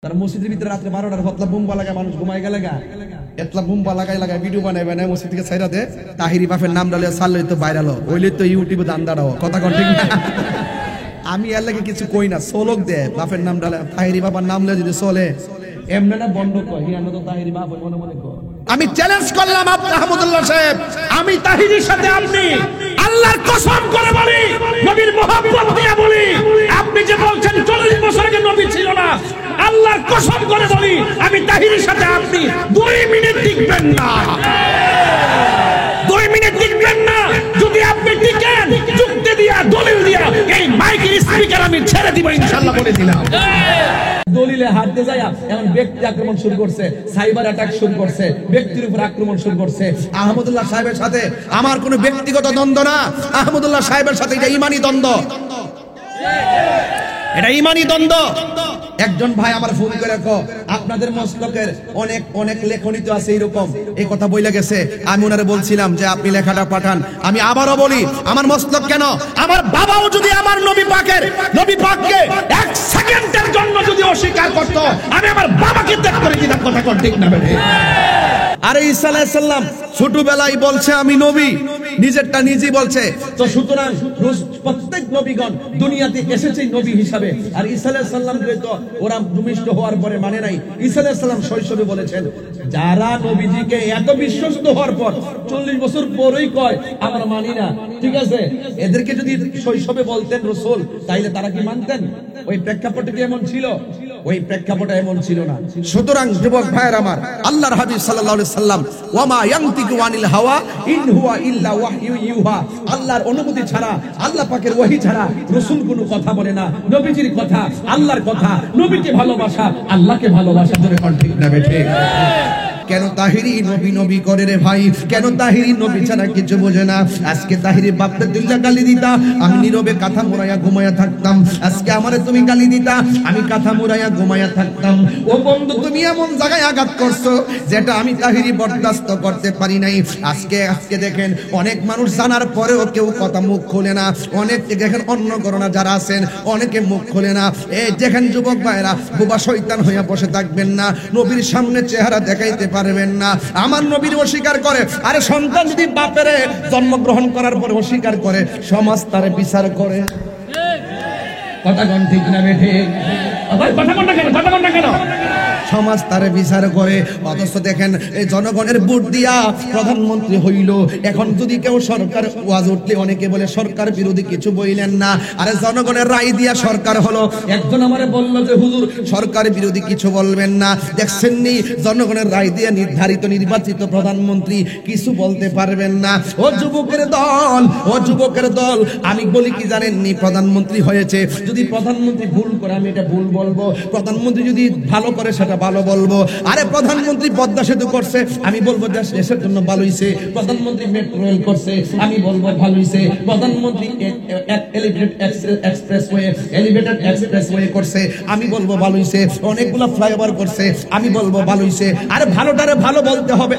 তার মসজিদের ভিতরে রাত্রে 12টার হতলা বুম্বা লাগায় মানুষ ঘুমায় গেলে এতলা বুম্বা লাগায় ভিডিও বানায় মসজিদ থেকে ছাইরা দে তাহিরি বাপের নাম ডালে সারলে তো ভাইরাল হইলে তো ইউটিউবে দান দাঁড়াও কথা কন ঠিক না। আমি এর লাগে কিছু কই না, সোলক দে বাপের নাম ডালে তাহিরি বাবার নাম লে যদি চলে এমনে না বন্ধ কয় হিয়ানো তো তাহিরি বাপ মনে মনে কয়। আমি চ্যালেঞ্জ করলাম আহমদুল্লাহ সাহেব, আমি তাহিরির সাথে আপনি আল্লাহর কসম করে বলি, নবীর মহব্বত দিয়ে বলি, আপনি যে বলছেন 40 বছর আগে নবী ছিল না, আল্লাহর কসম করে বলি আমি তাহিরির সাথে আপনি 2 মিনিট টিকবেন না, 2 মিনিট টিকবেন না। যদি আপনি টিকেন যুক্তি দিয়া দলিল দিয়া এই মাইকের স্পিকার আমি ছেড়ে দিব ইনশাআল্লাহ বলে দিলাম। দলিলে হাঁটতে যায় এখন ব্যক্তি আক্রমণ শুরু করছে, সাইবার অ্যাটাক শুরু করছে, ব্যক্তির উপর আক্রমণ শুরু করছে। আহমদুল্লাহ সাহেবের সাথে আমার কোনো ব্যক্তিগত দ্বন্দ্ব না, আহমদুল্লাহ সাহেবের সাথে এটা ঈমানি দ্বন্দ্ব, এটা ঈমানি দ্বন্দ্ব। একজন ভাই আমার ফোন করে আপনাদের মস্তকের অনেক অনেক লেখনী তো আছে এরকম, এই কথা বইলা গেছে। আমি ওনারে বলছিলাম যে আপনি লেখাটা পাঠান। আমি আবারও বলি আমার মস্তক কেন, আমার বাবাও যদি আমার নবী পাককে 1 সেকেন্ডের জন্য যদি অস্বীকার করত আমি আমার বাবাকে ত্যাগ করে দিতাম, কথা কোন ঠিক না বেঠে। আরে ঈসা আলাইহিস সালাম ছোটবেলায় বলছে আমি নবী, নিজেরটা নিজেই বলছে। তো সুতরাং প্রত্যেক নবীগণ দুনিয়াতে এসেছে নবী হিসাবে, আর ঈসা আলাইহিস সালামকে তো ওরা ভূমিষ্ঠ হওয়ার পরে মানে নাই। ঈসা আলাইহিস সালাম শৈশবে বলেছেন যারা নবীজিকে এত বিশ্বস্ত হওয়ার পর 40 বছর পরেই কয় আমরা মানি না, ঠিক আছে, এদেরকে যদি শৈশবে বলতেন রাসূল তাইলে তারা কি মানতেন? ওই প্রেক্ষাপটে কি এমন ছিল? ওই প্রেক্ষাপটে এমন ছিল না। সুতরাং যুবক ভাইয়ের আমার, আল্লাহর হাবিব সাল্লাল্লাহু আলাইহি সাল্লাম ওয়ামা ইয়ানতিকু আনিল হাওয়া ইন হুয়া ইল্লা ওয়াহয়ু ইউহা, আল্লাহর অনুমতি ছাড়া, আল্লাহ পাকের ওহী ছাড়া রাসূল কোনো কথা বলে না। নবীজির কথা আল্লাহর কথা, নবীকে ভালোবাসা আল্লাহকে ভালোবাসা, জোরে কোন ঠিক না বেঠে। কেন তাহিরি নবী করে রে ভাই, কেন তাহিরি নবী ছাড়া কিছু বোঝে না? আজকে তাহিরি বাপকে দুইটা গালি দিতা, আমি নীরবে কাঁথা মুড়াইয়া ঘুমাইয়া থাকতাম। আজকে আমারে তুমি গালি দিতা, আমি কাঁথা মুড়াইয়া ঘুমাইয়া থাকতাম। ও বন্ধু তুমি এমন জায়গায় আঘাত করছো যেটা আমি তাহিরি বরদাস্ত করতে পারি নাই। আজকে দেখেন অনেক মানুষ জানার পরেও কেউ কথা মুখ খোলে না, অনেক দেখেন অন্য করোনা যারা আছেন অনেকে মুখ খোলে না। এই দেখেন যুবক ভাইরা বোবা শয়তান হইয়া বসে থাকবেন না, নবীর সামনে চেহারা দেখাইতে পারবেন না। আমার নবীর অস্বীকার করে, আরে সন্তান যদি বাপের জন্মগ্রহণ করার পরে অস্বীকার করে সমাজ তার বিচার করে, কথা কোন ঠিক না বেঠে? কথা কোন না কেন সমাজ তারে বিচার করে। অথচ দেখেন এই জনগণের ভোট দিয়া প্রধানমন্ত্রী হইল। এখন যদি কেউ সরকার ওয়াজ উঠলে অনেকে বলে সরকার বিরোধী কিছু বইলেন না, আরে জনগণের রায় দিয়া সরকার হলো। একজন আমারে বলল যে হুজুর সরকার বিরোধী কিছু বলবেন না, দেখছেন নি জনগণের রায় দিয়া নির্ধারিত নির্বাচিত প্রধানমন্ত্রী কিছু বলতে পারবেন না। ও যুবকের দল আমি বলি কি জানেননি, প্রধানমন্ত্রী হয়েছে, যদি প্রধানমন্ত্রী ভুল করে আমি এটা ভুল বলবো, প্রধানমন্ত্রী যদি ভালো করে সেটা ভালো বলবো। আরে প্রধানমন্ত্রী পদ্মা সেতু করছে আমি বলবো দেশের জন্য ভালো হইছে, প্রধানমন্ত্রী মেট্রো রেল করছে আমি বলবো ভালো হইছে, প্রধানমন্ত্রী এলিভেটেড এক্সপ্রেসওয়ে করছে আমি বলবো ভালো হইছে, অনেকগুলো ফ্লাইওভার করছে আমি বলবো ভালো হইছে। আরে ভালোটারে ভালো বলতে হবে।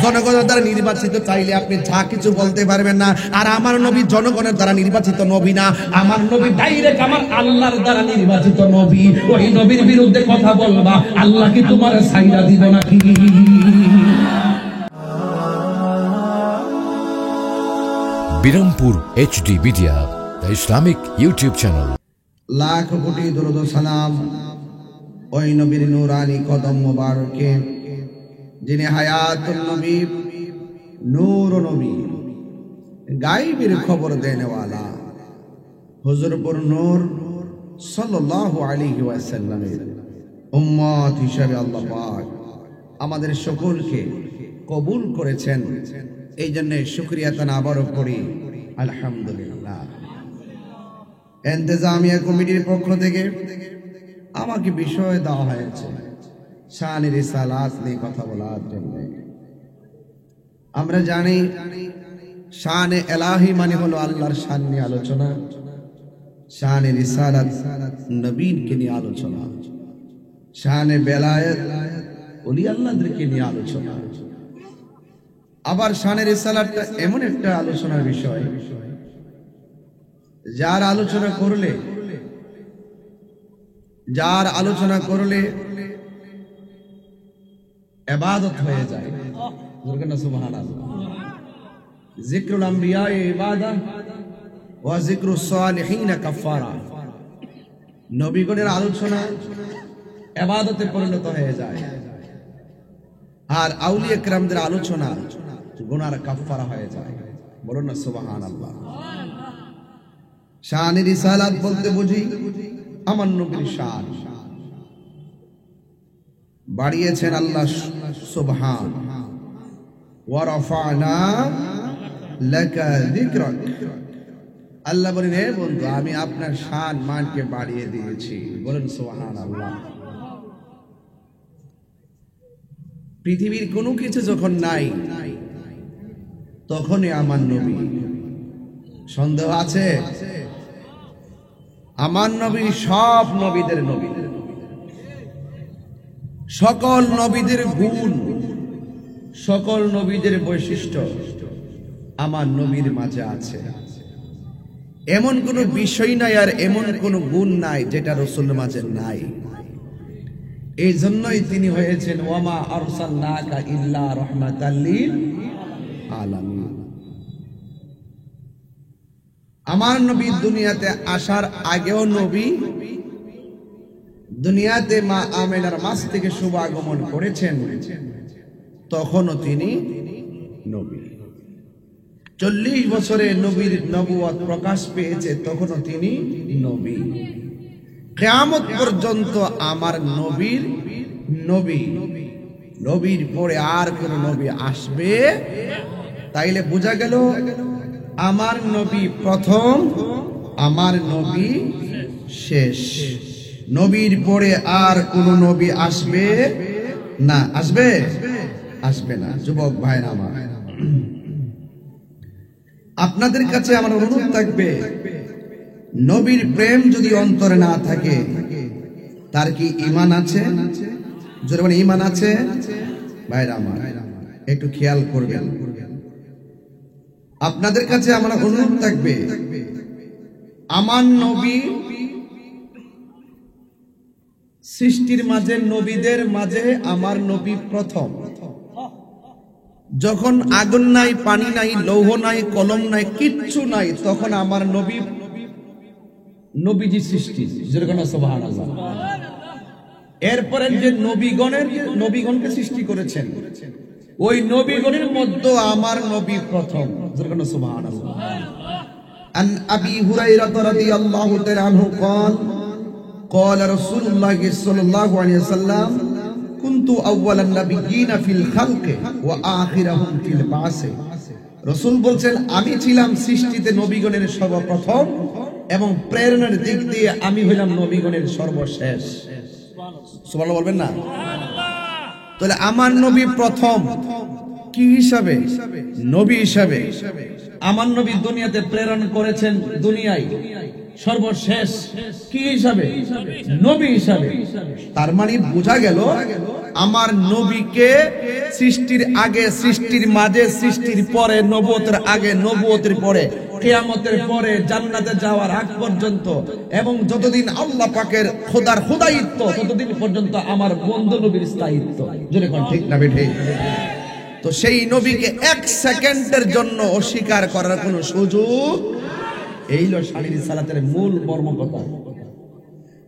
জনগণের দ্বারা নির্বাচিত চাইলে আপনি যা কিছু বলতে পারবেন না। আর আমার নবী জনগণের দ্বারা নির্বাচিত নবী না, আমার নবী ডাইরেক্ট আমার আল্লাহর দ্বারা নির্বাচিত নবী। ওই নবীর বিরুদ্ধে কথা বলবা আল্লাহ কি তোমার ছাইরা দিব নাকি? Birampur HD media, the Islamic YouTube channel. Lakh কোটি দরুদ ও সালাম ওই নবীর নূরানি কদম মোবারকে, যিনি হায়াতুন নবী, নূর নবী, গায়বের খবর দেনেওয়ালা, হুজুরপুর নূর সাল্লাল্লাহু আলাইহি ওয়াসাল্লামের উম্মত হিসেবে আল্লাহ পাক আমাদের সকলকে কবুল করেছেন। এই জন্য শুকরিয়া তানা আবারও করি আলহামদুলিল্লাহ। ইন্তেজামিয়া কমিটির পক্ষ থেকে আমাকে বিষয় দেওয়া হয়েছে শানে রিসালাত নিয়ে কথা বলার জন্য। আমরা জানি শানে এলাহি মানে হলো আল্লাহর শান নিয়ে আলোচনা, শানে রিসালাত নবীকে নিয়ে আলোচনা, শানে বেলায়েত ওলি আল্লাহদেরকে নিয়ে আলোচনা। আবার শানে রিসালাতটা এমন একটা আলোচনার বিষয় যার আলোচনা করলে যার আলোচনা করলে ইবাদত হয়ে যায়। সুবহানাল্লাহ। যিকরুল আম্বিয়া ইবাদা ওয়া যিকরুস সালিহিন কাফারা। নবীগণের আলোচনা ইবাদতে পরিণত হয়ে যায়, আর আউলিয়া কিরামদের আলোচনা গুনার কাফারা হয়ে যায়। বলুন না সুবহানাল্লাহ। শান রিসালাত বলতে বুঝি আমার নবীর শান বাড়িয়েছেন আল্লাহ সুবহান। ওয়া রাফা'না লাকা যিকরাক। আল্লাহ বলেন, হে বন্ধু, আমি আপনার শান মানকে বাড়িয়ে দিয়েছি। বলেন সুবহানাল্লাহ। পৃথিবীর কোনো কিছু যখন নাই তখনই আমার নবী। সন্দেহ আছে? আমার নবী সব নবীদের নবী, সকল নবীদের গুণ, সকল নবীদের বৈশিষ্ট্য আমার নবীর মাঝে আছে। এমন কোন বিষয় নাই আর এমন কোন গুণ নাই যেটা রাসূলের মাঝে নাই। এই জন্যই তিনি হয়েছেন ওয়ামা আরসালনাকা ইল্লা রাহমাতাল লিল আলামিন। আমার নবী দুনিয়াতে আসার আগেও নবী, দুনিয়াতে মা আমেনার মাস থেকে শুভ আগমন করেছেন, তখনও তিনি নবী। 40 বছরে নবীর নবুয়ত প্রকাশ পেয়েছে, তখনও তিনি নবী। কিয়ামত পর্যন্ত আমার নবীর নবী, নবীর পরে আর কোন নবী আসবে? তাইলে বোঝা গেল আমার নবী প্রথম, আমার নবী শেষ। নবীর পরে আর কোন নবী আসবে না। আসবে? আসবে না। যুবক ভাইরা আমার, আপনাদের কাছে আমার অনুরোধ থাকবে, নবীর প্রেম যদি অন্তরে না থাকে তার কি ঈমান আছে? জোরে বলেন, ঈমান আছে? ভাইরা আমার, একটু খেয়াল করবেন। আপনাদের কাছে আমার অনুরোধ থাকবে, আমার নবী সৃষ্টির মাঝে, নবীদের মাঝে আমার নবী প্রথম। যখন আগুন নাই, পানি নাই, লৌহ নাই, কলম নাই, কিচ্ছু নাই, তখন আমার নবী, নবীজি সৃষ্টি। যেরকম সুবহানাল্লাহ। এরপরে যে নবীগণকে সৃষ্টি করেছেন, ওই নবীগণের মধ্যে আমার নবী প্রথম। যেরকম সুবহানাল্লাহ। আন আবি হুরায়রা রাদিয়াল্লাহু তাআলা আনহু قال قال رسول الله صلى الله عليه وسلم كنت اول النبيين في الخلق واخرهم في البعث। রাসূল বলছেন, আমি ছিলাম সৃষ্টিতে নবীগণের সর্বপ্রথম এবং প্রেরণার দিক দিয়ে আমি হইলাম নবীগণের সর্বশেষ। সুবহানাল্লাহ বলবেন না? তাহলে আমার নবী প্রথম কি হিসাবে? নবী হিসাবে। আমার নবী দুনিয়াতে প্রেরণ করেছেন, দুনিয়ায় সর্বশেষ কি হিসাবে? নবী হিসাবে। তার মানে বোঝা গেল আমার নবীকে সৃষ্টির আগে, সৃষ্টির মাঝে, সৃষ্টির পরে, নবুয়তের আগে, নবুয়তের পরে, কিয়ামতের পরে, জান্নাতে যাওয়ার আগ পর্যন্ত এবং যতদিন আল্লাহ পাকের খোদার খোদায়িত্ব, ততদিন পর্যন্ত আমার বন্ধু নবীর স্থায়িত্ব। জোরে কোন ঠিক না বেঠিক? তো সেই নবীকে 1 সেকেন্ডের জন্য অস্বীকার করার কোনো সুযোগ। এই হলো শারীর সালাতের মূল মর্ম কথা।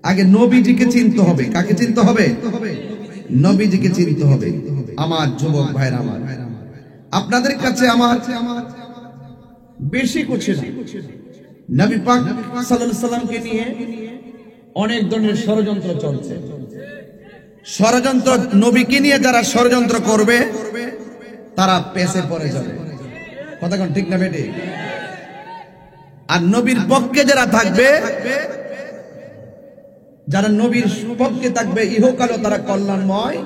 আগে নবীজিকে চিনতে হবে। কাকে চিনতে হবে? নবীজিকে চিনতে হবে। আমার যুবক ভাইরা আমার, আপনাদের কাছে আমার বেশি কিছু না, নবী পাক সাল্লাল্লাহু আলাইহি সাল্লামকে নিয়ে অনেক ধরনের ষড়যন্ত্র চলছে। ষড়যন্ত্র, নবীকে নিয়ে যারা ষড়যন্ত্র করবে তারা পেছে পড়ে যাবে। কথা কোন ঠিক না বেটি? আর নবীর পক্ষে যারা থাকবে, যারা নবীর পক্ষে থাকবে, ইহকালও তারা কল্যাণময়,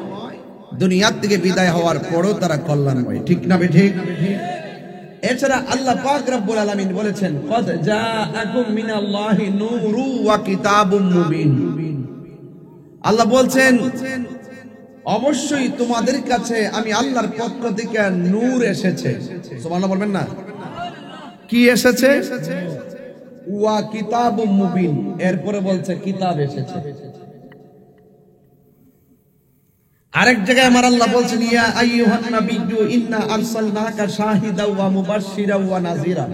দুনিয়ার থেকে বিদায় হওয়ার পরও তারা কল্যাণময়। ঠিক না বেঠিক? এছাড়া আল্লাহ পাক রব্বুল আলামিন বলেছেন, কদ জাআকুম মিনাল্লাহি নূরু ওয়া কিতাবুম মুবিন। আল্লাহ বলছেন, অবশ্যই তোমাদের কাছে আমি আল্লাহর পক্ষ থেকে নূর এসেছে। সুবহানাল্লাহ বলবেন না? কি এসেছে? ওয়া কিতাবুম মুবিন। এরপরে বলছে কিতাব এসেছে। আরেক জায়গায় আমার আল্লাহ বলছেন ইয়া আইয়ুহান নাবিয়্যু ইন্না আরসালনাকা শাহিদাও ওয়া মুবাশশিরাও ওয়া নাযীরা।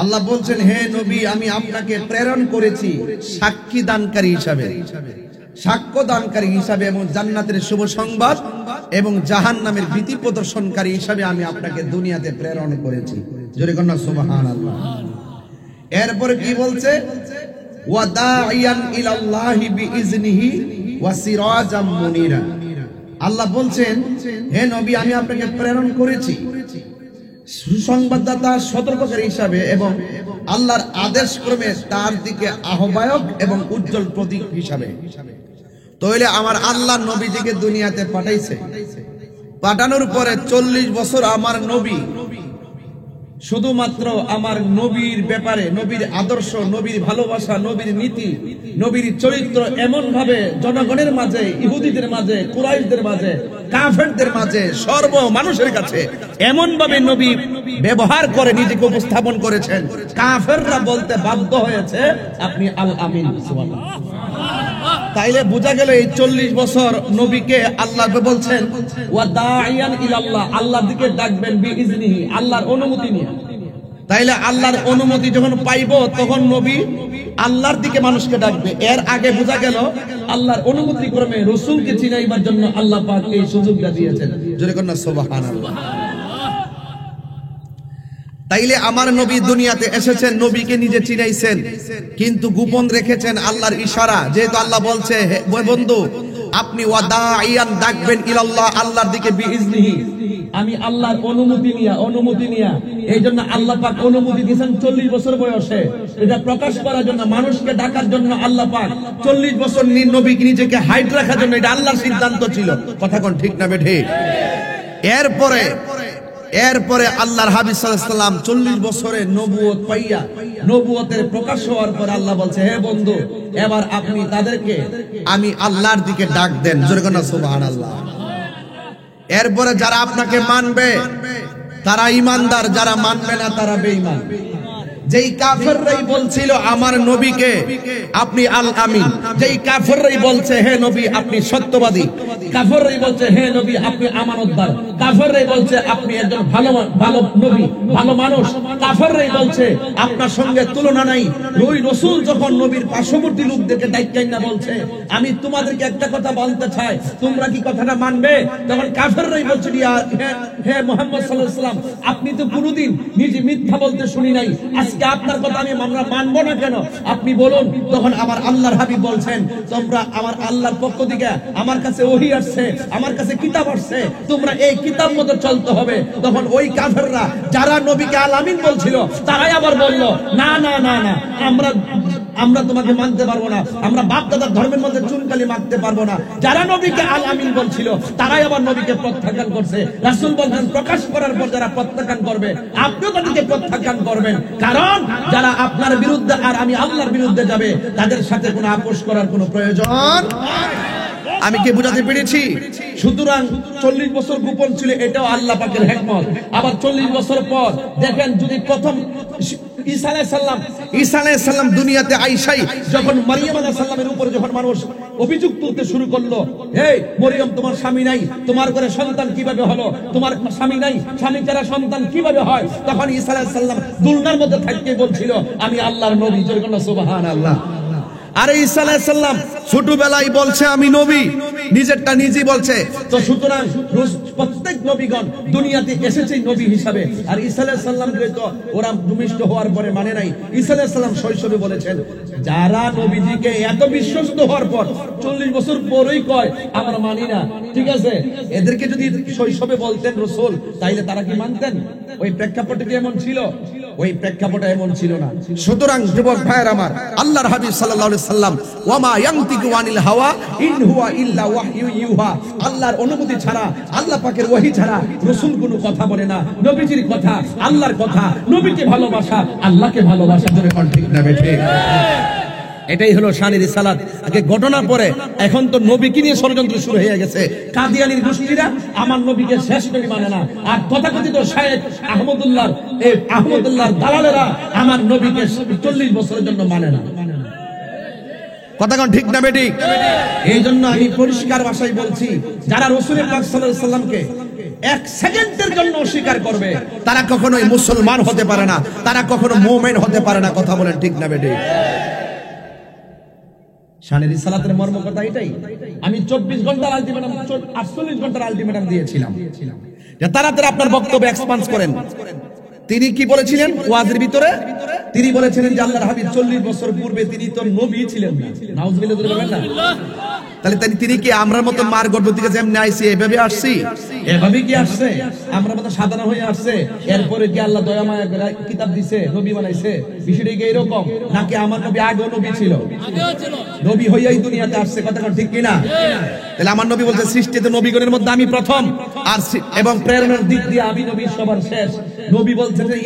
আল্লাহ বলছেন হে নবী আমি আপনাকে প্রেরণ করেছি সাক্ষী দানকারী হিসাবে, সাক্ষ্য দানকারী হিসাবে এবং জান্নাতের শুভ সংবাদ এবং জাহান্নামের ভীতি প্রদর্শনকারী হিসাবে আমি আপনাকে দুনিয়াতে প্রেরণ করেছি। জোরে কন্যা সুবহানাল্লাহ। এরপরে কি বলছে ওয়া দাইয়ান ইলাল্লাহি বিইজনিহি ওয়া সিরাজাম মুনিরা। আল্লাহ বলছেন হে নবী আমি আপনাকে প্রেরণ করেছি সুসংবাদদাতা সতর্ককারী হিসাবে এবং আল্লাহর আদেশ ক্রমে তার দিকে আহ্বায়ক এবং উজ্জ্বল প্রতীক হিসাবে। তাহলে আমার আল্লাহ নবীজিকে দুনিয়াতে পাঠাইছে, পাঠানোর পরে 40 বছর আমার নবী শুধুমাত্র আমার নবীর ব্যাপারে, নবীর আদর্শ, নবীর ভালোবাসা, নবীর নীতি, নবীর চরিত্র এমন ভাবে জনগণের মাঝে, ইহুদিদের মাঝে, কুরাইশদের মাঝে, কাফেরদের মাঝে, সর্ব মানুষের কাছে এমন ভাবে নবী ব্যবহার করে নিজেকে উপস্থাপন করেছেন, কাফেররা বলতে বাধ্য হয়েছে আপনি আল আমিন। সুবহানাল্লাহ। তাইলে বোঝা গেল এই 40 বছর নবীকে আল্লাহ বলছেন ওয়া দাইয়ান ইলাল্লাহ, আল্লাহর দিকে ডাকবেন বিইজনিহি, আল্লাহর অনুমতি নিয়ে। তাইলে আল্লাহর অনুমতি যখন পাইবো তখন নবী আল্লাহর দিকে মানুষকে ডাকবে। এর আগে বোঝা গেল আল্লাহর অনুমতি ক্রমে রাসূলকে চিনাইবার জন্য আল্লাহ পাক এই সুযোগটা দিয়েছেন। জোরে কন্যা সুবহানাল্লাহ। তাইলে আমার নবী দুনিয়াতে এসেছেন, নবীকে নিজে চিনাইছেন, কিন্তু গোপন রেখেছেন আল্লাহর ইশারা। যেহেতু আল্লাহ বলছে হে বন্ধু আপনি ওয়া দাইয়ান ডাকবেন ইলাল্লাহ, আল্লাহর দিকে বিইজনিহি, আমি আল্লাহর অনুমতি নিয়া এই জন্য আল্লাহ পাক অনুমতি দিয়েছেন 40 বছর বয়সে এটা প্রকাশ করার জন্য, মানুষকে ডাকার জন্য আল্লাহ পাক 40 বছর নবীকে নিজেকে হাইট রাখার জন্য, এটা আল্লাহর সিদ্ধান্ত ছিল। কথা কোন ঠিক না বেঠে? এরপরে আল্লাহর হাবিব সাল্লাল্লাহু আলাইহি সাল্লাম 40 বছরে নবুয়ত পাইয়া, নবুয়তের প্রকাশ হওয়ার পর আল্লাহ বলছে হে বন্ধু এবার আপনি তাদেরকে আমি আল্লাহর দিকে ডাক দেন। জোরে কন্যা সুবহানাল্লাহ। এরপরে যারা আপনাকে মানবে তারা ঈমানদার, যারা মানবে না তারা বেঈমান। যেই কাফেররাই বলছিল আমার নবীকে আপনি আল আমিন, যেই কাফেররাই বলছে হে নবী আপনি সত্যবাদী, কাফেররাই বলছে হে নবী আপনি আমানতদার, কাফেররাই বলছে আপনি একজন ভালো নবী, ভালো মানুষ, কাফেররাই বলছে আপনার সঙ্গে তুলনা নাই। ওই রাসূল যখন নবীর পার্শ্ববর্তী লোকদেরকে ডাইক্কাই না বলছে আমি তোমাদেরকে একটা কথা বলতে চাই, তোমরা কি কথাটা মানবে? তখন কাফেররাই বলছে হে মুহাম্মদ সাল্লাল্লাহু আলাইহি ওয়াসাল্লাম আপনি তো কোনদিন নিজে মিথ্যা বলতে শুনি নাই, আজকে আপনার কথা আমরা মানবো না কেন? আপনি বলুন। তখন আমার আল্লাহর হাবিব বলছেন তোমরা আমার আল্লাহর পক্ষ থেকে আমার কাছে ওহী আসছে, আমার কাছে কিতাব আসছে, তোমরা এই কিতাব মতো চলতে হবে। তখন ওই কাফেররা যারা নবীকে আল আমিন বলছিল তারাই আবার বলল না না না না আমরা তোমাকে মানতে পারবো না, আমরা বাপ দাদার ধর্মের মধ্যে চুনকালি মারতে পারবো না। যারা নবীকে আল আমিন বলছিল তারাই আবার নবীকে প্রত্যাখ্যান করছে। রাসূল বলেন প্রকাশ করার পর যারা প্রত্যাখ্যান করবে আপনিও তাদেরকে প্রত্যাখ্যান করবেন, কারণ যারা আপনার বিরুদ্ধে আর আমি আল্লাহর বিরুদ্ধে যাবে তাদের সাথে কোনো আপোষ করার কোনো প্রয়োজন। আমি কি বুঝাতে পেরেছি? সুতরাং 40 বছর গোপন ছিল, এটাও আল্লাহ পাকের হিকমত। আবার 40 বছর পর দেখেন যদি প্রথম ঈসা আলাইহিস সালাম দুনিয়াতে আইসাই যখন মারিয়াম আলাইহিস সালামের উপরে যখন মানুষ অভিযোগ তুলতে শুরু করলো, এই মরিয়ম তোমার স্বামী নাই, তোমার ঘরে সন্তান কিভাবে হলো, তোমার স্বামী নাই, স্বামী ছাড়া সন্তান কিভাবে হয়, তখন ঈসা আলাইহিস সালাম দুলনার মধ্যে থাকতে বলছিল আমি আল্লাহর নবী। জোরে বলুন সুবহানাল্লাহ। আরে ঈসা আলাইহিস সালাম ছোটবেলায় বলছে আমি নবী, নিজেরটা নিজেই বলছে। তো সুতরাং প্রত্যেক নবীগণ দুনিয়াতে এসেছে নবী হিসাবে। আর ঈসা আলাইহিস সালামকে তো ওরা ভূমিষ্ঠ হওয়ার পরে মানে নাই। ঈসা আলাইহিস সালাম শৈশবে বলেছেন যারা নবীজিকে এত বিশ্বস্ত হওয়ার পর 40 বছর পরেই কয় আমরা মানি না, ঠিক আছে, এদেরকে যদি শৈশবে বলতেন রাসূল তাইলে তারা কি মানতেন? ওই প্রেক্ষাপটে কি এমন ছিল? ওই প্রেক্ষাপটে এমন ছিল না। সুতরাং যুবক ভাইয়ের আমার, আল্লাহর হাবিব সাল্লাল্লাহু আলাইহি সাল্লাম ওয়ামা ইয়ানতিকু আনিল হাওয়া ইন হুয়া ইল্লা ওয়াহয়ু ইউহা, আল্লাহর অনুমতি ছাড়া, আল্লাহ পাকের ওহী ছাড়া রাসূল কোনো কথা বলে না। নবীজির কথা আল্লাহর কথা, নবীকে ভালোবাসা আল্লাহকে ভালোবাসা। ধরে কোন ঠিক না বেঠে? এটাই হলো শানের রিসালাত। আগে ঘটনা পরে এখন তো নবীকে নিয়ে ষড়যন্ত্র শুরু হয়ে গেছে। কাদিয়ানীর গোষ্ঠীরা আমার নবীকে শেষ নবী মানে না, আর তথাকথিত শায়েখ আহমদুল্লাহর দালালেরা আমার নবীকে 40 বছরের জন্য মানে না। কথা কোন ঠিক না বেঠিক? এই জন্য আমি পরিষ্কার ভাষায় বলছি, যারা রাসূল পাক সাল্লাল্লাহু আলাইহি সাল্লামকে এক সেকেন্ডের জন্য অস্বীকার করবে তারা কখনোই মুসলমান হতে পারে না, তারা কখনো মুমিন হতে পারে না। কথা বলেন ঠিক না বেঠিক? শানে রিসালাতের মর্ম কথা এটাই। আমি 24 ঘন্টার আলটিমেটাম 48 ঘন্টার আলটিমেটাম দিয়েছিলাম যে তাড়াতাড়ি আপনার বক্তব্য এক্সপান্স করেন। তিনি কি বলেছিলেন ওয়াজের ভিতরে? তিনি বলেছিলেন যে আল্লাহর হাবিব 40 বছর পূর্বে তিনি তো নবী ছিলেন না। নাউজুবিল্লাহ বলবেন না? তাহলে তিনি কি আমরার মতো মার গর্ভ থেকে যেমন আইছি এভাবে আসছি? এভাবে কি আসছে? আমরা মতো সাধারণ হয়ে আসছে? এরপরে কি আল্লাহ দয়া মায়া করে কিতাব দিছে, নবী বানাইছে? বিষয়টা কি এরকম নাকি আমার নবী আগেও নবী ছিল, নবী হইয়াই দুনিয়াতে আসছে? কথা ঠিক কিনা? তাহলে আমার নবী বলছে সৃষ্টিতে নবীগণের মধ্যে আমি প্রথম, আর এবং প্রেরণার দিক দিয়ে আমি নবী সবার শেষ। নবী বলছে যে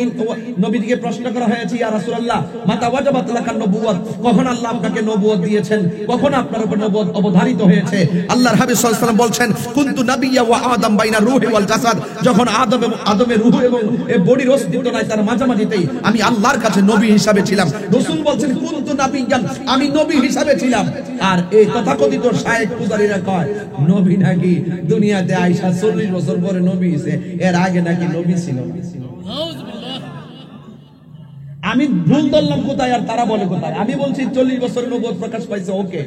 নবীকে প্রশ্ন করা হয়েছে, ইয়া রাসূলুল্লাহ মাতা ওয়াজাবাত লাকান নবুওয়াত, কখন আল্লাহ আপনাকে নবুয়ত দিয়েছেন, কখন আপনার উপর নবুয়ত অবধারিত হয়েছে? আল্লাহর হাবিব সাল্লাল্লাহু আলাইহি ওয়াসাল্লাম বলছেন কুনতু নাবিয়্যা ওয়া আদম বাইনা রূহি ওয়াল জাসাদ, যখন আদমের রূহ এবং এই বডির অস্তিত্ব নাই তার মাঝামাঝিতেই আমি আল্লাহর কাছে নবী হিসাবে ছিলাম। রাসূল বলছেন কুনতু নাবিয়্যান, আমি নবী হিসাবে ছিলাম। আর এই তথাকথিত শায়েখ পূজারীরা কয় নবী নাকি দুনিয়াতে আয়েশা 40 বছর পরে নবী হইছে, এর আগে নাকি নবী ছিল না। আমি ভুল ধরলাম কোথায় আর তারা বলে কোথায়? আমি বলছি 40 বছর নবুয়ত প্রকাশ পাইছে, ওকে,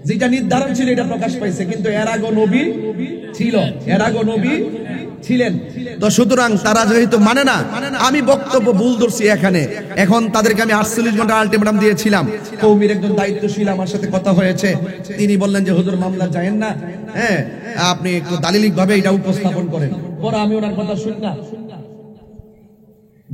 যেটা নির্ধারণ ছিল এটা প্রকাশ পাইছে, কিন্তু এর আগে নবী ছিল, এর আগে নবী ছিলেন। তো সুতরাং তারা যেহেতু মানে না, আমি বক্তব্য ভুল ধরছি এখানে। এখন তাদেরকে আমি 48 ঘন্টা আলটিমেটাম দিয়েছিলাম। কওমির একজন দায়িত্বশীল আমার সাথে কথা হয়েছে, তিনি বললেন যে হুজুর মামলা যায়েন না, হ্যাঁ আপনি একটু দালিলিক ভাবে এটা উপস্থাপন করেন। পরে আমি ওনার কথা শুনি না,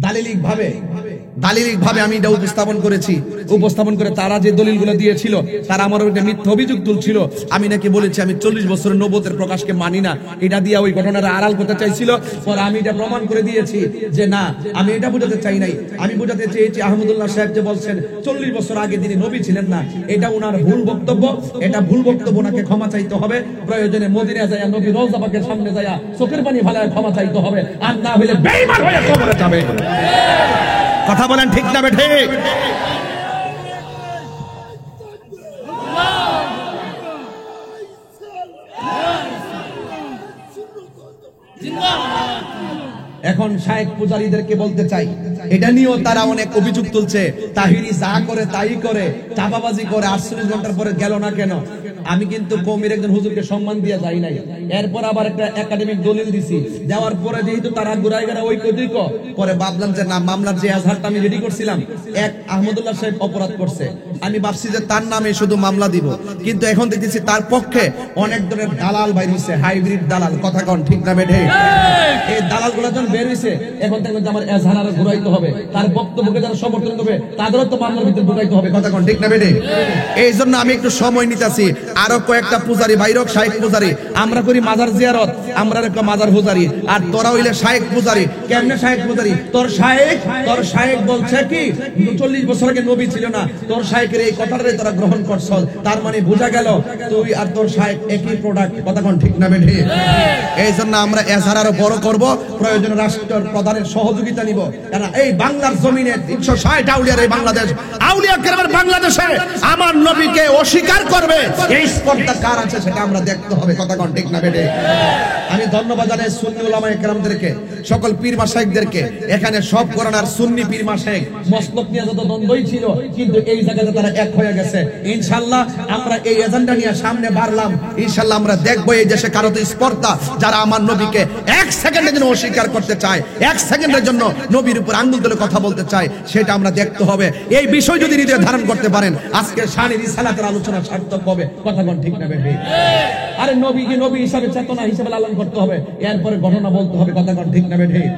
দালিলিক ভাবে আমি এটা উপস্থাপন করেছি। উপস্থাপন করে তারা যে দলিলগুলো দিয়েছিল, তারা আমার উপরে মিথ্যা অভিযোগ তুলছিল। আমি নাকি বলেছি আমি 40 বছরের নবুয়তের প্রকাশকে মানি না, এটা দিয়ে ওই ঘটনাটা আড়াল করতে চাইছিল। পরে আমি এটা প্রমাণ করে দিয়েছি যে না, আমি এটা বোঝাতে চাই নাই। আমি বোঝাতে চেয়েছি আহমদুল্লাহ সাহেব যে বলছেন 40 বছর আগে তিনি নবী ছিলেন না, এটা ওনার ভুল বক্তব্য। এটা ভুল বক্তব্য, ওনাকে ক্ষমা চাইতে হবে। প্রয়োজনে মদিনা যায় নবী রওজা পাকের সামনে যায় চোখের পানি ফেলায় ক্ষমা চাইতে হবে, আর না হলে বেঈমান হয়ে কবরে যাবে। কথা বলেন ঠিক না বেঠিক? এখন শায়েখ পূজারীদেরকে বলতে চাই, এটা নিয়েও তারা অনেক অভিযোগ তুলছে। তাহিরি যা করে তাই করে, চাপাবাজি করে, 48 ঘন্টার পরে গেল না কেন? আমি কিন্তু কওমির একজন হুজুরকে সম্মান দিয়ে যাই নাই। এরপর আবার একটা একাডেমিক দলিল দিছি, দেওয়ার পরে যেহেতু তারা ঘুরাই গেরা ওই কদিক, পরে ভাবলাম যে না, মামলার যে আজহারটা আমি রেডি করছিলাম, এক আহমদুল্লাহ সাহেব অপরাধ করছে, আমি ভাবছি যে তার নামে শুধু মামলা দিব, কিন্তু এখন দেখতেছি তার পক্ষে অনেক ধরনের দালাল বাইর হইছে, হাইব্রিড দালাল। কথা কোন ঠিক না বেঠিক? এই দালালগুলো যখন বের হইছে, এখন দেখবেন যে আমার এজহার আরো ঘুরাইতে হবে, তার বক্তব্যকে যারা সমর্থন করবে তাদেরও তো মামলার ভিতরে ঢুকাইতে হবে। কথা কোন ঠিক না বেঠিক? এই জন্য আমি একটু সময় নিতেছি। আরো কয়েকটা পূজারি বাইরক, শায়েখ পূজারি, আমরা করি মাজার জিয়ারত, আমরা একটা মাজার পূজারি, আর তোরা হইলে শায়েখ পূজারি। কেমনে শায়েখ পূজারি? তোর শায়েখ বলছে কি 40 বছর আগে নবী ছিল না, তোর শায়েখের এই কথাটাই তোরা গ্রহণ করছ, তার মানে বোঝা গেল তুই আর তোর শায়েখ একই প্রোডাক্ট। কথা কোন ঠিক না বেঠিক? এই জন্য আমরা এজহার আরো বড় করব, প্রয়োজনে রাষ্ট্রের প্রধানের সহযোগিতা নিব। কারণ এই বাংলার জমিনে 360 আউলিয়ার এই বাংলাদেশ, আউলিয়া কেরামের বাংলাদেশে আমার নবীকে অস্বীকার করবে, এই স্পর্ধা কার আছে সেটা আমরা দেখতে হবে। কথা কোন ঠিক না বেঠিক? আমি ধন্যবাদ জানাই সুন্নি উলামায়ে কেরামদেরকে, সকল পীর মাশায়েখদেরকে। এখানে সব কোরআনের সুন্নি পীর মাশায়েখ মসলক নিয়ে যত দ্বন্দ্বই ছিল, কিন্তু এই জায়গাতে তারা এক হয়ে গেছে। ইনশাআল্লাহ আমরা এই এজেন্ডা নিয়ে সামনে বাড়লাম। ইনশাআল্লাহ আমরা দেখব এই দেশে কারো তো স্পর্ধা যারা আমার নবীকে 1 সেকেন্ডের জন্য অস্বীকার করতে চায়, 1 সেকেন্ডের জন্য নবীর উপর আঙ্গুল তুলে কথা বলতে চায়, সেটা আমরা দেখতে হবে। এই বিষয় যদি হৃদয়ে ধারণ করতে পারেন, আজকে শানে রিসালাতের আলোচনা সার্থক হবে। কথা কোন ঠিক না বেঠিক? আরে নবীকে নবী হিসাবে, চেতনা হিসাবে লালন করতে হবে, এরপরে ঘটনা বলতে হবে। কথা কোন ঠিক না বেঠিক?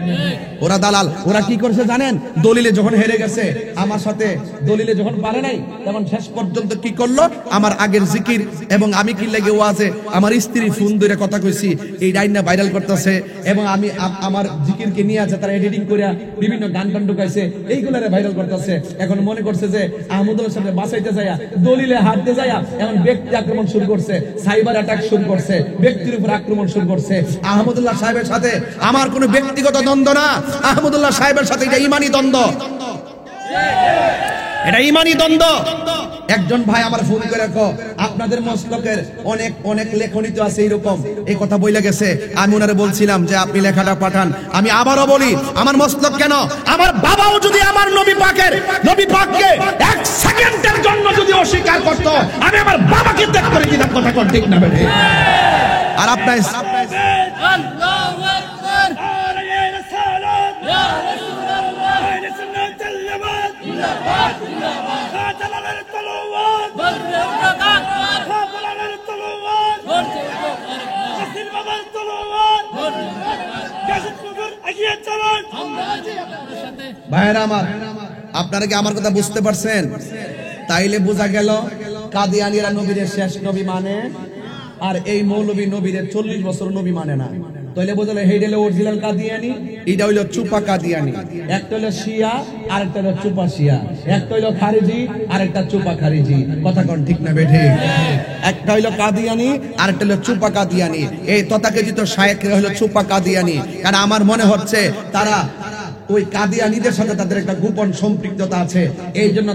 ওরা দালাল, ওরা কি করছে জানেন? দলিলে যখন হেরে গেছে আমার সাথে, দলিলে যখন পারে নাই, তখন শেষ পর্যন্ত কি করলো, আমার আগের জিকির এবং আমি কি লাগে ওয়াজে আমার স্ত্রী ফোন ধরে কথা কইছি, এই ডাইনা ভাইরাল করতেছে, এবং আমি আমার জিকিরকে নিয়ে আছে তারা এডিটিং করে বিভিন্ন গান টান ঢুকাইছে, এইগুলারে ভাইরাল করতেছে। এখন মনে করছে যে আহমদুল্লাহ সাহেব বাঁচাইতে যায়া, দলিলে হাঁটতে যায়া এখন ব্যক্তি আক্রমণ শুরু করছে, সাইবার অ্যাটাক শুরু করছে, ব্যক্তির উপর আক্রমণ শুরু করছে। আহমদুল্লাহ সাহেবের সাথে আমার কোনো ব্যক্তিগত দ্বন্দ্ব না, আহমদুল্লাহ সাহেবের সাথে এটা ইমানি দ্বন্দ্ব, এটা ইমানি দ্বন্দ্ব। একজন ভাই আমার ফোন করে আপনাদের মস্তকের অনেক অনেক লেখনী তো আছে এইরকম, এই কথা বইলা গেছে। আমি ওনারে বলছিলাম যে আপনি লেখাটা পাঠান। আমি আবারও বলি, আমার মস্তক কেন, আমার বাবাও যদি আমার নবী পাককে এক সেকেন্ডের জন্য যদি অস্বীকার করত, আমি আমার বাবাকে ত্যাগ করে দিতাম। কথা কোন ঠিক না বেঠে? আর আপনার ভাইরা আমার, আপনারা কি আমার কথা বুঝতে পারছেন? তাইলে বোঝা গেল কাদিয়ানীরা নবীর শেষ নবী মানে, আর এই মৌলবী নবীর 40 বছর নবী মানে না। তাইলে বোঝা গেল এইটা হলো অরিজিনাল কাদিয়ানী, এটা হইলো চুপা কাদিয়ানী। একটা হলো শিয়া, আরেকটা হলো চুপা শিয়া। একটা হইলো খারিজি, আরেকটা চুপা খারিজি। কথা কোন ঠিক না বেঠে? একটা হইলো কাদিয়ানী, আরেকটা হলো চুপা কাদিয়ানী। এই তথাকথিত শায়েখরা হলো চুপা কাদিয়ানী। কারণ আমার মনে হচ্ছে তারা ওই কাদিয়ানীদের সাথে তাদের একটা গোপন সম্পৃক্ততা আছে। এই জন্য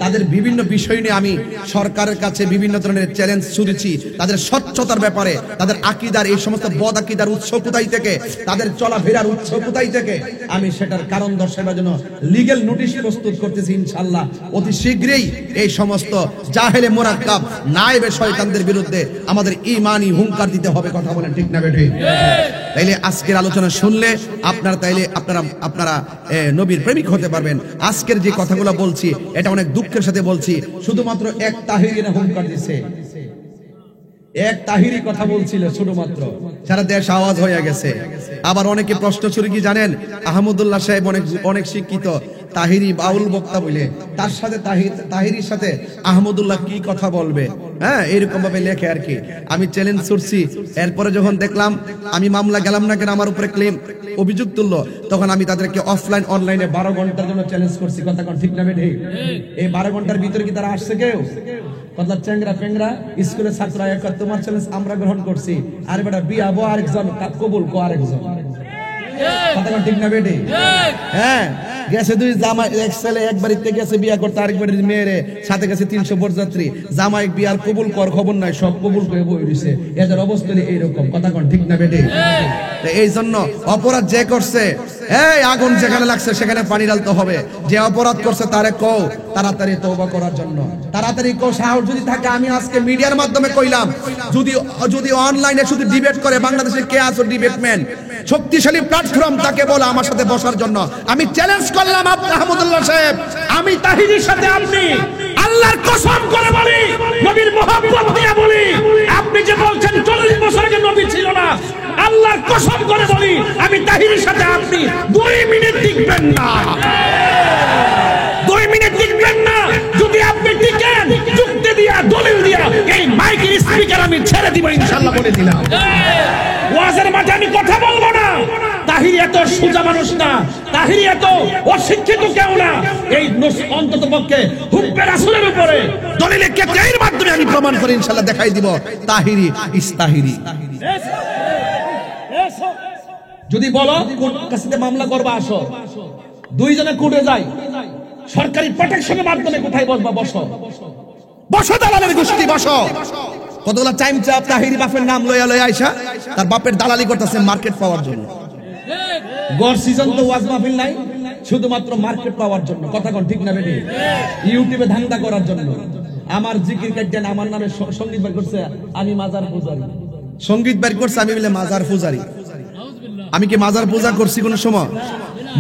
তাদের বিভিন্ন বিষয় নিয়ে আমি সরকারের কাছে বিভিন্ন ধরনের চ্যালেঞ্জ ছুড়েছি। তাদের স্বচ্ছতার ব্যাপারে, তাদের আকীদার এই সমস্ত বদ আকীদার উৎস কোথায় থেকে, তাদের চলাফেরার উৎস কোথায় থেকে, আমি সেটার কারণ দর্শাবার জন্য লিগ্যাল নোটিশ প্রস্তুত করতেছি ইনশাআল্লাহ। অতি শীঘ্রই এই সমস্ত জাহেলে মুরাক্কাব নায়েবে শয়তানদের বিরুদ্ধে আমাদের ঈমানি হুঙ্কার দিতে হবে। কথা বলেন ঠিক না বেঠিক? তাইলে আজকের আলোচনা শুনলে আপনারা নবীর প্রেমিক হতে পারবেন। আজকের যে কথাগুলো বলছি এটা অনেক দুঃখের সাথে বলছি। শুধুমাত্র এক তাহিরিরা হুঙ্কার দিচ্ছে, এক তাহিরি কথা বলছিল শুধুমাত্র, সারা দেশ আওয়াজ হয়ে গেছে। আবার অনেকে প্রশ্ন ছুড়ে কি জানেন, আহমদুল্লাহ সাহেব অনেক শিক্ষিত, তাহিরি বাউল বক্তা বলে, তার সাথে তাহিরির সাথে আহমদুল্লাহ কি কথা বলবে? হ্যাঁ, এরকম ভাবে লেখে আর কি। আমি চ্যালেঞ্জ ছুড়ছি, এরপরে যখন দেখলাম আমি মামলা গেলাম না কেন, আমার উপরে ক্লেম অভিযোগ তুললো, তখন আমি তাদেরকে অফলাইন অনলাইনে 12 ঘন্টার জন্য চ্যালেঞ্জ করছি। কথা কোন ঠিক না বেঠে? এই 12 ঘন্টার ভিতরে কি তারা আসছে কেউ? কথা চ্যাংরা পেংরা স্কুলের ছাত্ররা এক, তোমার চ্যালেঞ্জ আমরা গ্রহণ করছি, আর বেটা বিয়া বো আরেকজন কবুল কো আরেকজন। কথা কোন ঠিক না বেঠে? হ্যাঁ, গেছে দুই জামাই, এক ছেলে এক বাড়িতে গেছে বিয়া করতে, আরেক বাড়ির মেয়েরে সাথে গেছে 300 বরযাত্রী। জামাই বিয়ার কবুল কর খবর নাই, সব কবুল করে বই দিছে। এদের অবস্থা এইরকম। কথা কোন ঠিক না বেঠে? এই জন্য অপরাধ যে করছে, এই আগুন যেখানে লাগছে সেখানে পানি ঢালতে হবে। যে অপরাধ করছে তারে কও তাড়াতাড়ি তওবা করার জন্য, তাড়াতাড়ি কও। সাহস যদি থাকে, আমি আজকে মিডিয়ার মাধ্যমে কইলাম, যদি অনলাইনে শুধু ডিবেট করে, বাংলাদেশে কে আছে ডিবেটম্যান, শক্তিশালী প্ল্যাটফর্ম, তাকে বলা আমার সাথে বসার জন্য। আমি চ্যালেঞ্জ করলাম আহমদুল্লাহ সাহেব, আমি তাহিরির সাথে আপনি আল্লাহর কসম করে বলি, নবীর মহব্বত নিয়ে বলি, আপনি যে বলছেন 40 বছর আগে নবী ছিল না, আল্লাহর কসম করে বলি, আমি তাহিরির সাথে আপনি 2 মিনিট টিকবেন না। 2 মিনিট টিকবেন না। যদি আপনি টিকেন, যুক্তি দিয়া দলিল দিয়া এই মাইকের স্পিকার আমি ছেড়ে দিব ইনশাআল্লাহ, বলে দিলাম। ওয়াজের মাঠে আমি কথা বলবো না। তাহিরি এত সোজা মানুষ না, তাহিরি এত অশিক্ষিত কেউ না। এই অন্তত পক্ষে হুব্বে রাসূলের উপরে দলিলে কেতাইয়ের মাধ্যমে আমি প্রমাণ করে ইনশাআল্লাহ দেখাই দিব তাহিরি ইস্তাহিরি। যদি বলো কোর্ট কাছে মামলা করবা, আসো, দুইজনে কোর্টে যাই, সরকারি প্রোটেকশনের মাধ্যমে কোথায় বসবা? বসো দালালের গোষ্ঠী, বসো। কতগুলা টাইম চাপ তাহিরি বাপের নাম লইয়া আইসা তার বাপের দালালি করতেছে মার্কেট পাওয়ার জন্য। গড় সিজন তো ওয়াজ মাহফিল নাই, শুধুমাত্র মার্কেট পাওয়ার জন্য। কথা কোন ঠিক না বেঠি? ইউটিউবে ধান্দা করার জন্য। আমার জিকির কাটেন, আমার নামে সঙ্গীত বের করছে, আমি মাজার পূজারি। সঙ্গীত বের করছে, আমি বলে মাজার পূজারি। আমি কি মাজার পূজা করছি কোন সময়?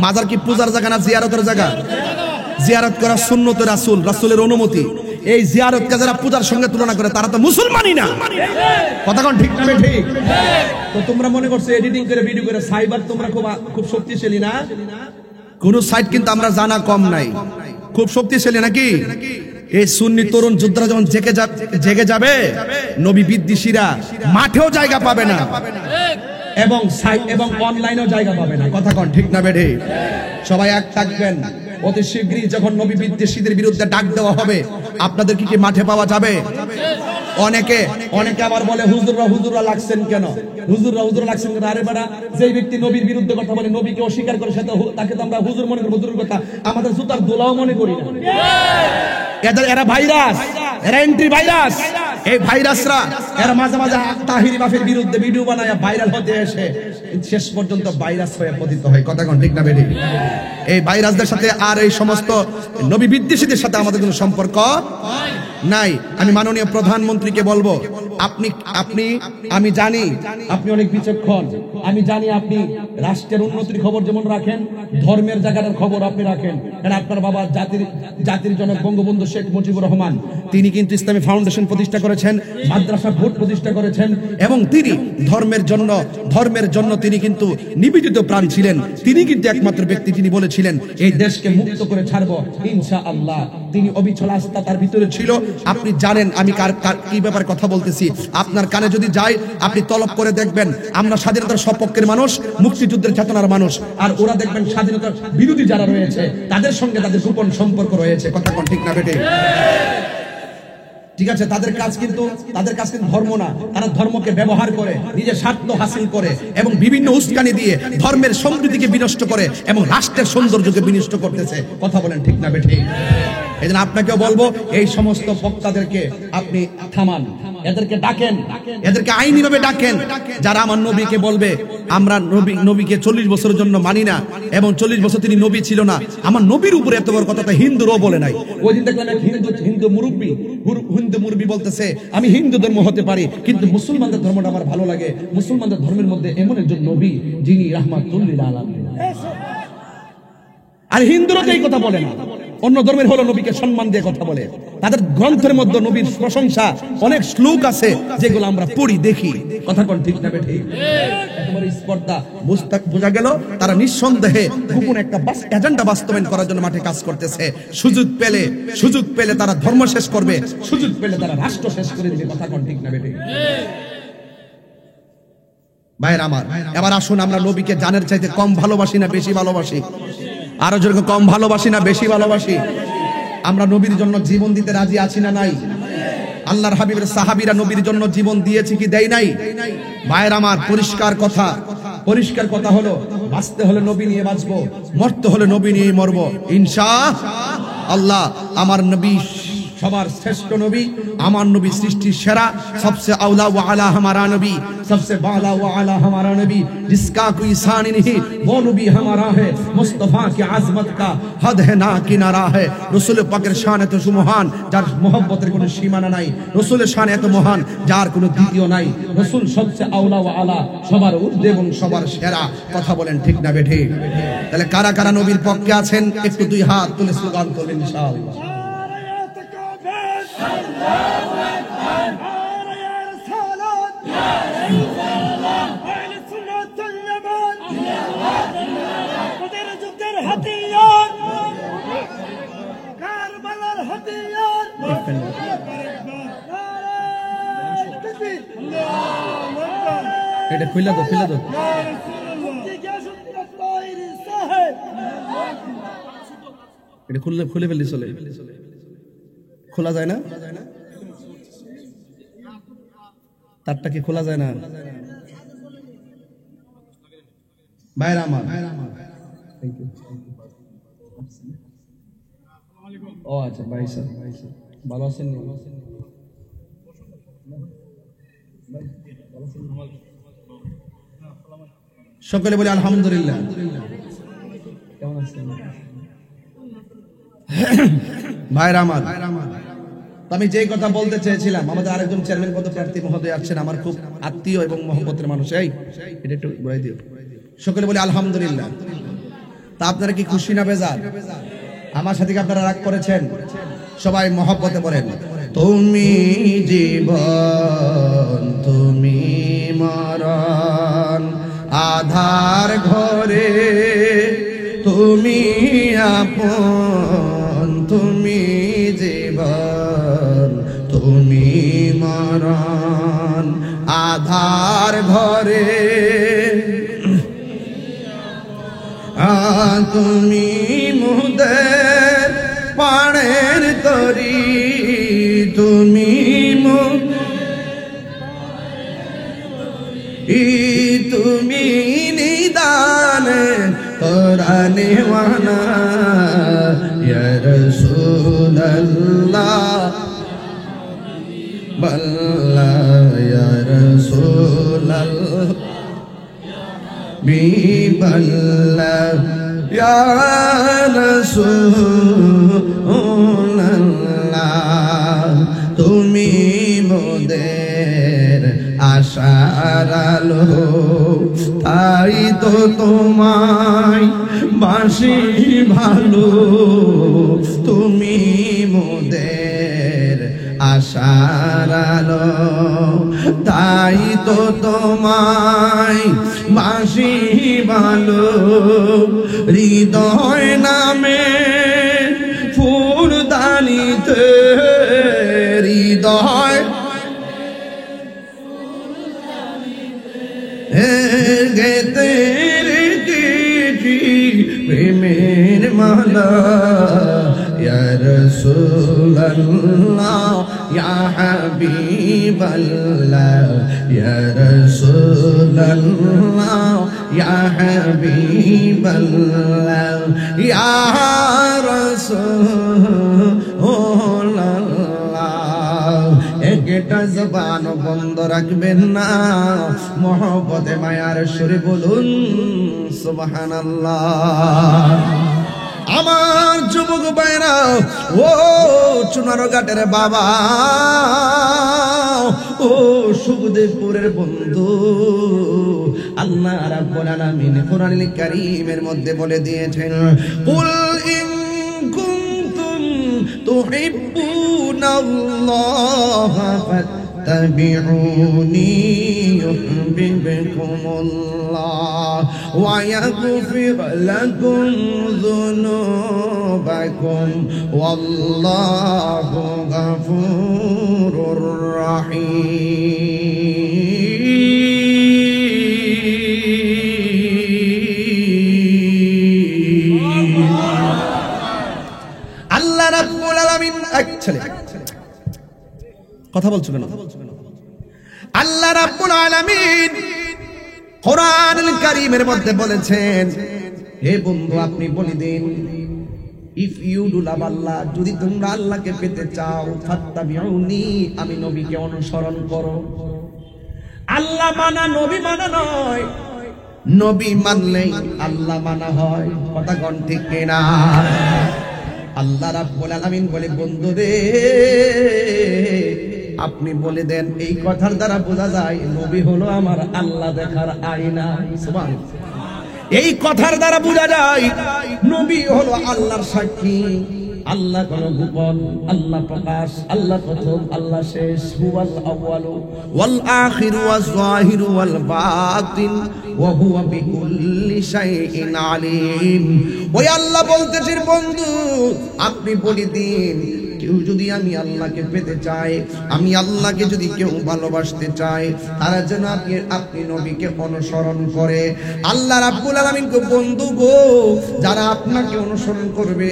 মাজার কি পূজার জায়গা না জিয়ারতের জায়গা? জিয়ারত করা সুন্নতে রাসূল, রাসূলের অনুমতি। এই জিয়ারতকে যারা পূজার সঙ্গে তুলনা করে তারা তো মুসলমানই না। কথা কোন ঠিক না ঠিক? তো তোমরা মনে করছো এডিটিং করে ভিডিও করে সাইবার তোমরা খুব শক্তিশালী না? কোন সাইট কিন্তু আমরা জানা কম নাই, খুব শক্তিশালী নাকি? এই সুন্নি তরুণ যোদ্ধারা যখন জেগে যাবে, নবী বিদ্বেষীরা মাঠেও জায়গা পাবে না, এবং অনলাইনেও জায়গা পাবে না। কথা কোন ঠিক না বেঠে? সবাই এক থাকবেন। অতি শীঘ্রই যখন নবী বিদ্বেষীদের বিরুদ্ধে ডাক দেওয়া হবে, আপনাদের কি মাঠে পাওয়া যাবে? অনেকে অনেকে আবার বলে হুজুররা লাগছেন কেন, হুজুররা লাগছেন কেন? আরে বাড়া, যেই ব্যক্তি নবীর বিরুদ্ধে কথা বলে, নবীকে অস্বীকার করে, তাকে তো আমরা হুজুর মনে করি, হুজুরের কথা আমাদের জুতার দোলাও মনে করি না। এরা ভাইরাস, এরা এন্ট্রি ভাইরাস। এই ভাইরাসরা এরা মাঝে মাঝে তাহিরি বাফের বিরুদ্ধে ভিডিও বানায় ভাইরাল হতে এসে শেষ পর্যন্ত ভাইরাস হয়ে পতিত হয়। কথা কোন ঠিক না বেঠিক? এই ভাইরাসদের সাথে আর এই সমস্ত নবী বিদ্বেষীদের সাথে আমাদের কোনো সম্পর্ক নাই। আমি মাননীয় প্রধানমন্ত্রীকে বলবো, আমি জানি আপনি অনেক বিচক্ষণ, আমি জানি আপনি রাষ্ট্রের উন্নতির খবর যেমন রাখেন, ধর্মের জায়গাটার খবর আপনি রাখেন। কারণ আপনার বাবা জাতির জনক বঙ্গবন্ধু শেখ মুজিবুর রহমান, তিনি কিন্তু ইসলামী ফাউন্ডেশন প্রতিষ্ঠা করেছেন, মাদ্রাসা বোর্ড প্রতিষ্ঠা করেছেন, এবং তিনি ধর্মের জন্য তিনি কিন্তু নিবেদিত প্রাণ ছিলেন। তিনি কিন্তু একমাত্র ব্যক্তি, তিনি বলেছিলেন এই দেশকে মুক্ত করে ছাড়বো ইনশাআল্লাহ। তিনি অবিচল আস্থা তার ভিতরে ছিল। আপনি জানেন আমি কি ব্যাপারে কথা বলতেছি। আপনার কানে যদি যায়, আপনি তলব করে দেখবেন, আমরা স্বাধীনতার সপক্ষের মানুষ, মুক্তিযুদ্ধের চেতনার মানুষ, আর ওরা দেখবেন স্বাধীনতার বিরোধী যারা রয়েছে তাদের সঙ্গে তাদের গোপন সম্পর্ক রয়েছে। কথা কোন ঠিক না বেঠিক? ঠিক আছে, তাদের কাজ কিন্তু ধর্ম না, তারা ধর্মকে ব্যবহার করে নিজের স্বার্থ হাসিল করে এবং বিভিন্ন উস্কানি দিয়ে ধর্মের সমৃদ্ধিকে বিনষ্ট করে এবং রাষ্ট্রের সৌন্দর্যকে বিনষ্ট করতেছে। কথা বলেন ঠিক না বেঠিক? এই জন্য আপনাকেও বলবো, এই সমস্ত বক্তাদেরকে আপনি থামান, এদেরকে ডাকেন, এদেরকে আইনিভাবে ডাকেন। যারা আমার নবীকে বলবে আমরা নবীকে 40 বছরের জন্য মানি না এবং 40 বছর তিনি নবী ছিল না, আমার নবীর উপরে এত বড় কথা হিন্দুরও বলে নাই। ওই দিন দেখলাম এক হিন্দু মুরব্বী বলতেছে আমি হিন্দু ধর্ম হতে পারি, কিন্তু মুসলমানদের ধর্মটা আমার ভালো লাগে। মুসলমানদের ধর্মের মধ্যে এমন একজন নবী যিনি রাহমাতুল লিল আলামিন। আর হিন্দুরা তো এই কথা বলে না, অন্য ধর্মের হলো নবীকে সম্মান দিয়ে কথা বলে। তাদের গ্রন্থের মধ্যে নবীর প্রশংসা অনেক শ্লোক আছে যেগুলো আমরা পড়ি দেখি। কথা কোন ঠিক না বেঠিক? একেবারে স্পর্ধা বোঝা গেল তারা নিঃসন্দেহে গোপন একটা এজেন্ডা বাস্তবায়ন করার জন্য মাঠে কাজ করতেছে। সুযোগ পেলে তারা ধর্ম শেষ করবে, সুযোগ পেলে তারা রাষ্ট্র শেষ করে দিবে। কথা কোন ঠিক না বেঠিক? ভাইয়ের আমার, এবার আসুন আমরা নবীকে জানের চাইতে কম ভালোবাসি না বেশি ভালোবাসি? আরো যেরকম কম ভালোবাসি না বেশি ভালোবাসি? আমরা নবীর জন্য জীবন দিতে রাজি আছি না নাই? আল্লাহর হাবিবের সাহাবীরা নবীর জন্য জীবন দিয়েছে কি দেয় নাই? ভাইয়ের আমার, পরিষ্কার কথা হলো বাঁচতে হলে নবী নিয়ে বাঁচবো, মরতে হলে নবী নিয়ে মরবো ইনশাআল্লাহ। আমার নবী সবার শ্রেষ্ঠ নবী, আমার নবী সৃষ্টির সেরা, सबसे औला व आला हमारा नबी, सबसे बाला व आला हमारा नबी, जिसका कोई सान नहीं वो नबी हमारा है, मुस्तफा की आजमत का हद है ना किनारा है। रसूल पाकेর শান এত সুমহান যার mohabbater কোনো সীমানা নাই, রসূলের শান এত মহান যার কোনো দ্বিতীয় নাই। রসূল সবচেয়ে আওলা ও আলা, সবার ঊর্ধ্বে এবং সবার সেরা। কথা বলেন ঠিক না বেঠিক? তাহলে কারা কারা নবীর পক্ষে আছেন একটু দুই হাত তুলে স্লোগান করবেন ইনশাআল্লাহ। এটা খুলে দাও এটা খুলে ফেললি চলে, খোলা যায় না? তারটা কি খোলা যায় না? ভাইরা আমার, ও আচ্ছা ভাই স্যার ভালো আছেন? সকলে বলি আলহামদুলিল্লাহ। কেমন আছেন ভাইরা আমার? আমি যেই কথা বলতে চেয়েছিলাম, আমাদের আরেকজন চেয়ারম্যান পদপ্রার্থী মহোদয় আছেন, আমার খুব আত্মীয় এবং মহব্বতের মানুষ। এটা একটু ঘুরাই দিও। সকলে বলি আলহামদুলিল্লাহ। তা আপনারা কি খুশি না বেজার? আমার সাথে কি আপনারা রাগ করেছেন? সবাই মহব্বতে বলেন, তুমি জীবন তুমি মরণ, আধার ঘরে তুমি আপন, তুমি জীবন তুমি মরণ, আধার ঘরে তুমি মুদের পাড়ের তরি, তুমি তুমি নিদান কোরআনে ওয়ানা ইয়া রাসূলুল্লাহ বল্লা ইয়া রাসূলুল্লাহ বিবল্লা ইয়া রাসূলুল্লাহ তুমি মোদের আশার আলো তাই তো তোমায় বাসি ভালো তুমি মোদের আশার আলো তাই তো তোমায় বাসি ভালো হৃদয় নামে ফুলদানিতে হৃদয় গেতে রেখেছি প্রেমের মালা ইয়া রাসূলুল্লাহ ইয়া হাবিবাল্লাহ ইয়া রাসূলুল্লাহ ইয়া হাবিবাল্লাহ ইয়া রাসূলুল্লাহ একটা জবান বন্ধ রাখবেন না মহব্বতে মায়ার সুরে বলুন সুবহানাল্লাহ আমার যুবক ভাইরা ও চুনারঘাটের বাবা ও সুখদেবপুরের বন্ধু আল্লাহ রাব্বুল আলামিন কোরআনুল কারীমের মধ্যে বলে দিয়েছেন কুল ইন কুনতুম তুহিব্বুনাল্লাহ ফাত্তাবিউনি ইউহিব্বুকুমুল্লাহ ওয়া ইয়াগফির লাকুম যুনুবাকুম ওয়াল্লাহু গফুরুর রহিম আল্লাহ রাব্বুল আলামিন কথা বলছো কেন আল্লাহ রাব্বুল আলামিন কোরআনুল কারীমের মধ্যে বলেছেন হে বন্ধু আপনি বলে দিন ইফ ইউ ডু লাভ আল্লাহ যদি তোমরা আল্লাহকে পেতে চাও ফাত্তাবিউনি আমি নবীকে অনুসরণ করো আল্লাহ মানা নবী মানা নয় নবী মানলেই আল্লাহ মানা হয় কথা কোন ঠিক কিনা আল্লাহ রাব্বুল আলামিন বলে বন্ধু রে আপনি বলে দেন এই কথার দ্বারা বোঝা যায় নবী হলো আমার আল্লাহ দেখার আয়না সুবহানাল্লাহ এই কথার দ্বারা বোঝা যায় নবী হলো আল্লাহর সাক্ষী আল্লাহ কোন গোপন আল্লাহ প্রকাশ আল্লাহ প্রথম আল্লাহ শেষ হুয়াল আউয়ালু ওয়াল আখিরু ওয়াজ যাহিরু ওয়াল বাতিন ওয়া হুয়া বিকুল্লি শাইইন আলিম ওই আল্লাহ বলতেছেন বন্ধু আপনি বলে দিন কেউ যদি আমি আল্লাহকে পেতে চায় আমি আল্লাহকে যদি কেউ ভালোবাসতে চায় তারা যেন আপনি নবীকে অনুসরণ করে আল্লাহ রাব্বুল আলামিন কো বন্ধু গো যারা আপনাকে অনুসরণ করবে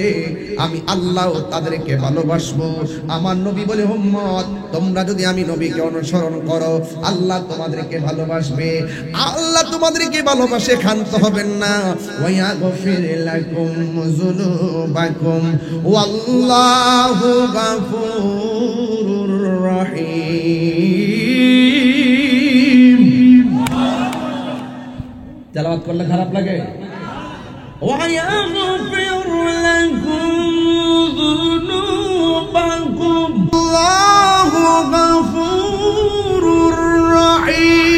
আমি আল্লাহ তাদেরকে ভালোবাসবো আমার নবী বলে উম্মত তোমরা যদি আমি নবীকে অনুসরণ করো আল্লাহ তোমাদেরকে ভালোবাসবে আল্লাহ তোমাদেরকে ভালোবাসে ক্ষান্ত হবেন না ওয়া ইয়াগফির লাকুম যুনুবাকুম ওয়াল্লাহু গফুরুর রহিম তেলাওয়াত করলে খারাপ লাগে ওয়া ইয়াগফির লাকুম যুনুবাকুম আল্লাহু গফুরুর রহিম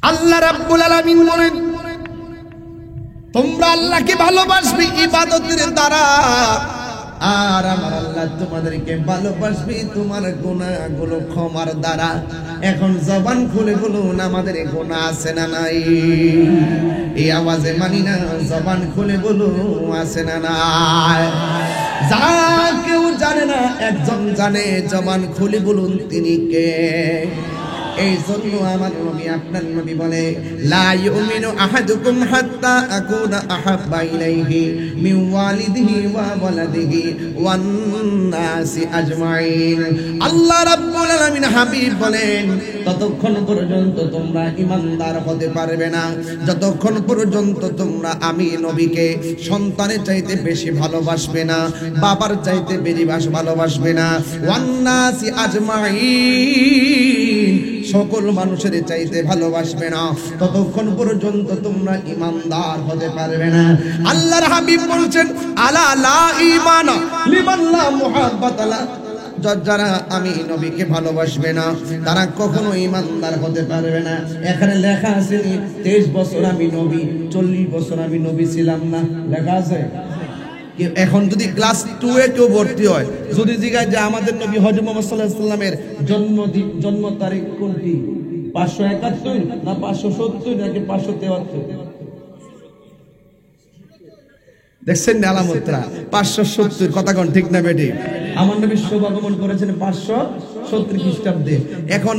আল্লাহ রাব্বুল আলামিন বলেন তোমরা আল্লাহকে ভালোবাসবে ইবাদতের দ্বারা আর আমার আল্লাহ তোমাদেরকে ভালোবাসবে তোমার গুনাহগুলো ক্ষমার দ্বারা এখন জবান খুলে বলুন আমাদের গুনাহ আছে না নাই এই আওয়াজে মানি না জবান খুলে বলুন আছে না নাই যা কেউ জানে না একজন জানে জবান খুলে বলুন তিনি কে এই জন্য আমার নবী আপনার নবী বলে লা ইউমিনু আহাদুকুম হাত্তা আকুনা আহাব্বা ইলাইহি মিন ওয়ালিদিহি ওয়া ওয়ালাদিহি ওয়ান নাসি আজমাইন। আল্লাহ রাব্বুল আলামিন হাবিব বলেন ততক্ষণ পর্যন্ত তোমরা ঈমানদার হতে পারবে না যতক্ষণ পর্যন্ত তোমরা আমি নবীকে সন্তানের চাইতে বেশি ভালোবাসবে না, বাবার চাইতে বেশি ভালোবাসবে না, ওয়ান নাসি আজমাইন সকল মানুষের চাইতে ভালোবাসবে না, ততক্ষণ পর্যন্ত তোমরা ঈমানদার হতে পারবে না। আল্লাহর হাবিব বলছেন আলা লা ঈমানা লিমান লা মুহাব্বাতা লা, যারা আমি নবীকে ভালোবাসবে না তারা কখনো ঈমানদার হতে পারবে না। এখানে লেখা আছে 23 বছর আমি নবী, 40 বছর আমি নবী ছিলাম না, লেখা আছে। এখন যদি ক্লাস 2 এ কেউ ভর্তি হয়, যদি জিজ্ঞাসা যে আমাদের নবী হযরত মুহাম্মদ সাল্লাল্লাহু আলাইহি সাল্লামের জন্ম তারিখ কোনটি, 571 না 570 নাকি 573? দেখছেন না আলামতরা 570 কথা কোন ঠিক না বেটি? আমার নবী শুভাগমন করেছেন 570 খ্রিস্টাব্দে। এখন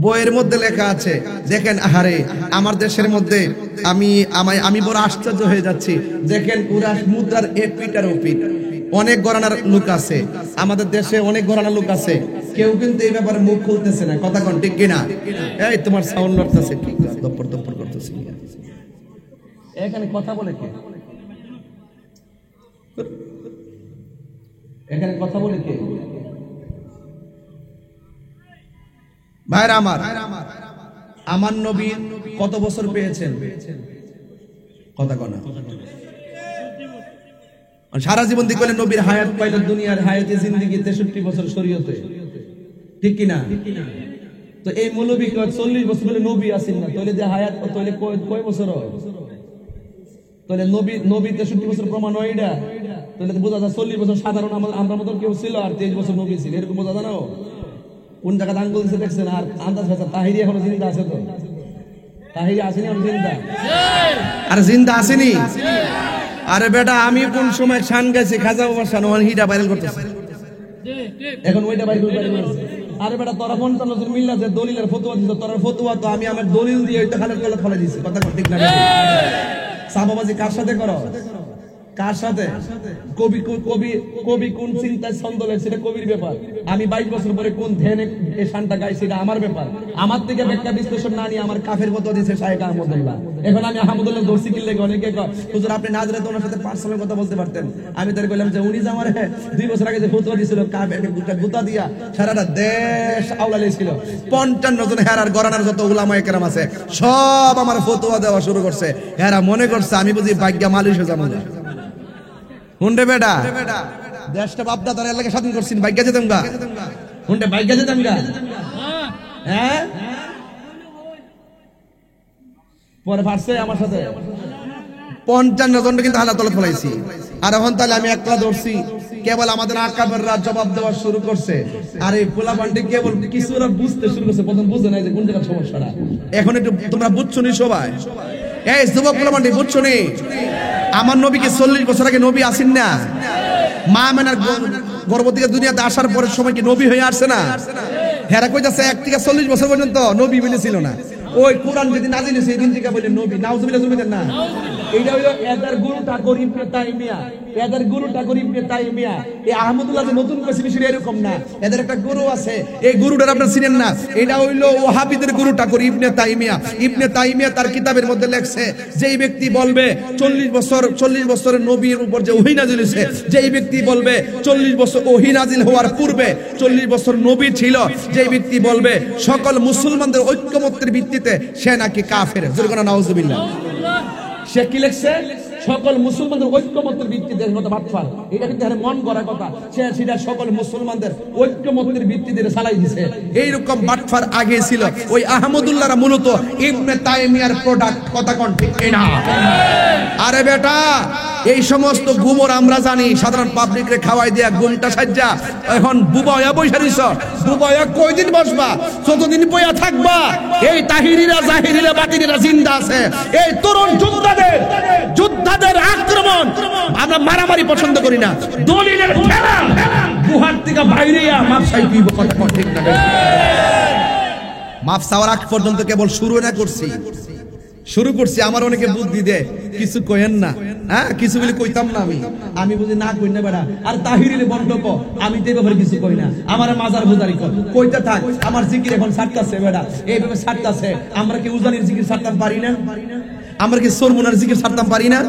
বইয়ের মধ্যে লেখা আছে, দেখেন আহারে আমার দেশের মধ্যে আমি বড় আশ্চর্য হয়ে যাচ্ছি। দেখেন পুরা মুদ্রার এপিট আর ওপিট অনেক গণনার লোক আছে, আমাদের দেশে অনেক গণনার লোক আছে, কেউ কিন্তু এই ব্যাপারে মুখ খুলতেছে না, কথা কোন ঠিক কিনা? এই তোমার সাউন্ড লড়তেছে, ঠিক আছে, দপ্পর দপ্পর করতেছে। এখানে কথা বলে কে? এখানে কথা বলে কে? ভাইরা আমার নবী কত বছর পেয়েছেন? কথা কনা সারা জীবন দিকে নবীর হায়াত পাইল, দুনিয়ার হায়াতে জিন্দেগি 63 বছর শরীয়তে, ঠিক কিনা? তো এই মৌলবী 40 বছর বলে নবী আসেন না, তাহলে যে হায়াত তাহলে কয় বছর হয়? তাহলে নবী 63 বছর প্রমাণ হয় এটা? তাহলে বোঝা যায় 40 বছর সাধারণ আমরা মতন কেউ ছিল আর 23 বছর নবী ছিল, এরকম বোঝা যায় না? কোন জায়গায় আঙ্গুল দিচ্ছে দেখছেন? আর আন্দাজ হয়েছে তাহিরি এখনো জিন্দা আছে, তো তাহিরি আসেনি এখন জিন্দা? আর জিন্দা আসেনি? আরে বেটা আমি কোন সময় শান গেছি খাজা বাবার শান, ওখানে হিটা ভাইরাল করতেছে এখন, ওইটা ভাইরাল করতেছে। আরে বেটা তোরা 55 জন মিল্লা যে দলিলের ফতোয়া দিছ, তোর ফতোয়া তো আমি আমার দলিল দিয়ে ওইটা খালের গলা ফেলে দিছি, কথা ঠিক না? সাহাবাবাজি কার সাথে করো? কার সাথে? কবি কোন চিন্তায় ছন্দ লেখে সেটা কবির ব্যাপার। আমি 22 বছর পরে কোন ধ্যানে এই শানটা গাইছি সেটা আমার ব্যাপার। আমার থেকে ব্যাখ্যা বিশ্লেষণ না নিয়ে আমার কাফের মতো দিয়েছে শায়েখ আহমদুল্লাহ। এখন আমি আহমদুল্লাহ দর্শি কিনলে অনেকে হুজুর আপনি না জানলে তো ওনার সাথে পার্সোনাল কথা বলতে পারতেন। আমি তার বললাম যে উনি যে আমার 2 বছর আগে যে ফতোয়া দিয়েছিল কাফের গুতা দিয়া সারাটা দেশ আওলালি ছিল, 55 জন হেরার গরানার যত উলামায়ে কেরাম আছে সব আমার ফতোয়া দেওয়া শুরু করছে। হেরা মনে করছে আমি বুঝি ভাগ্য মালিশ হয়ে যাবো। হুন্ডে বেটা দেশটা বাপদা তার এলাকা স্বাধীন করছেন, ভাগ্য যেতাম গা, হুন্ডে ভাগ্য যেতাম গা। হ্যাঁ পরে ভাসছে আমার সাথে 55 জন কিন্তু হালা তলে ফলাইছি। আর এখন তাহলে আমি একলা ধরছি, কেবল আমাদের আকাবেররা জবাব দেওয়া শুরু করছে। আর এই পোলা পান্ডে কেবল কিছুরা বুঝতে শুরু করছে, প্রথম বুঝে নাই যে কোন জায়গার সমস্যাটা। এখন একটু তোমরা বুঝছো নি সবাই? এই যুবক পোলা পান্ডে বুঝছো নি? আমার নবীকে 40 বছর আগে নবী আসেন না? মা মেনার গর্ভ থেকে দুনিয়াতে আসার পরের সময় কি নবী হয়ে আসছে না? হেরা কইতাছে 1 থেকে 40 বছর পর্যন্ত নবী বলেছিল না। ওই কোরআন যদি নাজিল হইছে এই দিন থেকে বলে নবী, নাউজুবিল্লাহ জুবিল্লাহ না। এইটা হইলো এদের গুরু ঠাকুর ইবনে তাইমিয়া, এদের গুরু ঠাকুর ইবনে তাইমিয়া। এই আহমদুল্লাহ যে নতুন কইছে বিষয় এরকম না, এদের একটা গুরু আছে, এই গুরুটার আপনারা চিনেন না। এটা হইলো ওয়াহাবিদের গুরু ঠাকুর ইবনে তাইমিয়া। ইবনে তাইমিয়া তার কিতাবের মধ্যে লেখছে যেই ব্যক্তি বলবে 40 বছরের নবীর উপর যে ওহী নাজিল হইছে, যেই ব্যক্তি বলবে 40 বছর ওহী নাজিল হওয়ার পূর্বে 40 বছর নবী ছিল, যেই ব্যক্তি বলবে সকল মুসলমানদের ঐক্যমত্যের ভিত্তিতে সে নাকি কাফের। জোরে নাউজুবিল্লাহ। সে কি লেখছে? সকল মুসলমানদের ঐক্যমত্যের ভিত্তিতে বাটফার। এটা কিন্তু মন গড়া কথা, সে সেটা সকল মুসলমানদের ঐক্যমত্যের ভিত্তিতে চালাই দিছে। এইরকম বাটফার আগে ছিল। ওই আহমদুল্লাহরা মূলত ইবনে তাইমিয়ার প্রোডাক্ট, কথা কোন ঠিক না? আরে বেটা এই সমস্ত গুমর আমরা জানি, সাধারণ পাবলিকরে খাওয়াই দিয়া গুমটা সাজ্জা এখন বুবায়া বইসা দিছ। বুবায়া কয়দিন বসবা? যতদিন বইয়া থাকবা এই তাহিরিরা জাহিরিরা বাতিরিরা জিন্দা আছে। এই তরুণ যোদ্ধাদের আক্রমণ আমরা মারামারি পছন্দ করি না, দলিলের খেলা গুহার থেকে বাইরে মাপসাই দিব, কথা ঠিক না? মাফ চাওয়ার আগ পর্যন্ত কেবল শুরু করছি। আমার অনেকে বুদ্ধি দে, কিছু কইেন না, হ্যাঁ কিছু বলে কইতাম না, আমি বুঝি না কই না বেড়া। আর তাহিরের বন্ধক আমি তো এই ব্যাপারে কিছু কই না, আমার মাজার বুজারি কইতে থাক। আমার জিকির এখন ছাড়তাছে বেড়া, এইভাবে ছাড়তাছে। আমরা কি উজানির জিকির ছাড়তাম পারি না? আমরা কি সরমুনার জিকির ছাড়তাম পারি না?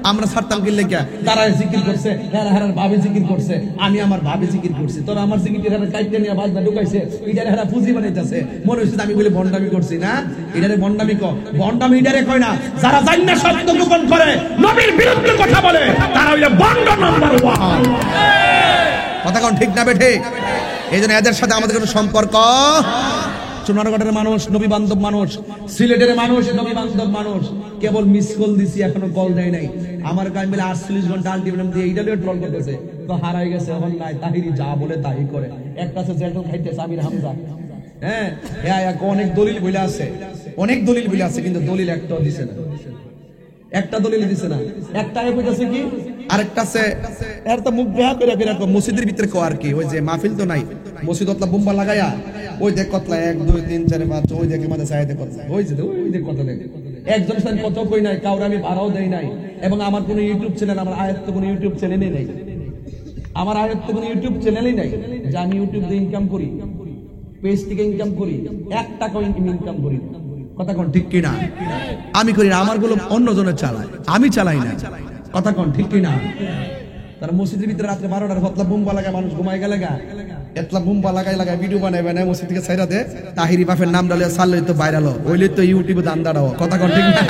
আমরা ছাড়তাম কি লেখা? তারা জিকির করছে, হেরা ভাবে জিকির করছে, আমি আমার ভাবে জিকির করছি। তোরা আমার জিকির হেরা কাইতে নিয়ে বাজনা ঢুকাইছে, এটারে হেরা পুঁজি বানাইতেছে। মনে হচ্ছে আমি বলে ভন্ডামি করছি না, এটারে ভন্ডামি ভন্ডামি এটারে কয় না যারা জানি না সত্য গোপন করে, নবীর বিরুদ্ধে কথা বলে, তারা হইলো ভন্ড নাম্বার 1। কথা কোন ঠিক না বেঠে? এই জন্য এদের সাথে আমাদের কোনো সম্পর্ক। সোনারগড়ের মানুষ নবী বান্ধব মানুষ, সিলেটের মানুষ নবী বান্ধব মানুষ। কেবল মিস কল দিছি, এখনো কল দেয় নাই। আমার গায়ে মিলে 48 ঘন্টা আলটিমেটাম দিয়ে এইটাও ট্রল করতেছে, তো হারাই গেছে এখন নাই। তাহিরি যা বলে তাই করে। একটা আছে জেলটন খাইতেছে আমির হামজা, হ্যাঁ অনেক দলিল বলে আছে, কিন্তু দলিল একটাও দিছে না, একটা দলিল দিছে না। একটা কইতাছে কি, আরেকটা আছে এর তো মুখ বেহা করে মসজিদের ভিতরে কো আর কি, ওই যে মাহফিল তো নাই, মসজিদ অতলা বোম্বা লাগায়া ওই দেখ কতলা 1 2 3 4 5 ওই দেখে মাঝে চাইতে কতলা ওই যে কত লেগে একজনের সাথে কত কই নাই, কাউরে আমি ভাড়াও দেই নাই। এবং আমার কোনো ইউটিউব চ্যানেল, আমার আয়াত কোনো ইউটিউব চ্যানেলই নাই, আমার আয়াত কোনো ইউটিউব চ্যানেলই নাই যে আমি ইউটিউব দিয়ে ইনকাম করি, পেজ থেকে ইনকাম করি, 1 টাকা ইনকাম করি। কথা কোন ঠিক কি না? আমি করি না, আমার গুলো অন্যজনের চালায়, আমি চালাই না। কথা কোন ঠিক কি না? তার মসজিদের ভিতরে রাত্রে 12টার হতলা বুম্বা লাগায়, মানুষ ঘুমাই গেলে এতলা বুম্বা লাগাই ভিডিও বানাইবে না, মসজিদ থেকে ছাইরা দে, তাহিরি বাপের নাম ডালে সারলে তো ভাইরাল হইলে তো ইউটিউবে দান দাঁড়াও। কথা কোন ঠিক না?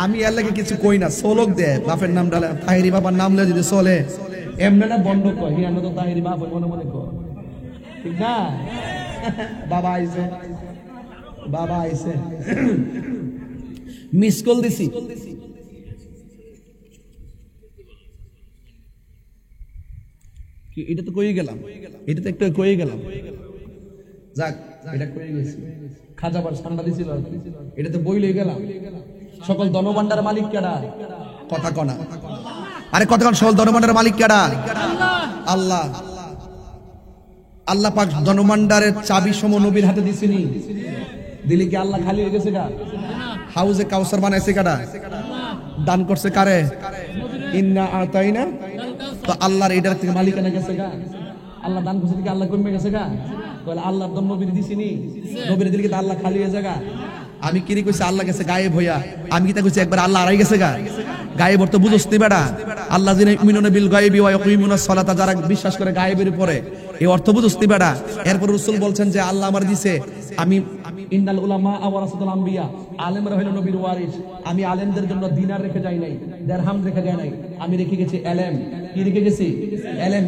আমি এর লাগে কিছু কই না, সোলক দে বাপের নাম ডালে, তাহিরি বাবার নাম লয়ে যদি চলে এমনি না বন্ধ কয় হিয়ানো তো তাহিরি বাপ মনে কর, ঠিক না? বাবা আইছে মিস কল দিছি, এটা তো কই গেলাম, এটা তো একটু কই গেলাম, যাক এটা কই গেছি। খাজাবার ঠান্ডা দিছিল, এটা তো বই লই গেলাম। সকল ধনভাণ্ডার মালিক কেডা? কথা কনা, আরে কথা কন, সকল ধনভাণ্ডার মালিক কেডা? আল্লাহ। আল্লাহ পাক ধনভাণ্ডারের চাবি সম নবীর হাতে দিছিনি, দিলি কি আল্লাহ খালি হয়ে গেছে গা? হাউজে কাউসার বানাইছে কারা? দান করছে কারে? ইন্না আতাইনা। তো আল্লাহর এটার থেকে মালিকানা গেছে গা? আল্লাহ দান করছে কি আল্লাহ কমে গেছে গা? তাহলে আল্লাহর দম নবীর দিছিনি, নবীর দিলে কি আল্লাহ খালি হয়ে যায় গা? আমি কিরি কইছি আল্লাহ গেছে গায়েব হইয়া, আমি কি তা কইছি একবার আল্লাহ হারাই গেছে গা? গায়েব অর্থ বুঝছ নি বেটা? আল্লাহ যিনি ইউমিনুনা বিল গায়বি ওয়া ইয়াকিমুনাস সালাতা, যারা বিশ্বাস করে গায়েবের উপরে, এই অর্থ বুঝছ নি বেটা? এরপর রাসূল বলছেন যে আল্লাহ আমার দিছে, আমি ইন্নাল উলামা ওয়ারাসাতুল আম্বিয়া, আলেমরা হলো নবীর ওয়ারিস। আমি আলেমদের জন্য দিনার রেখে যাই নাই, দিরহাম রেখে যাই নাই, আমি রেখে গেছি এলেম। কি রেখে গেছি? এলেম।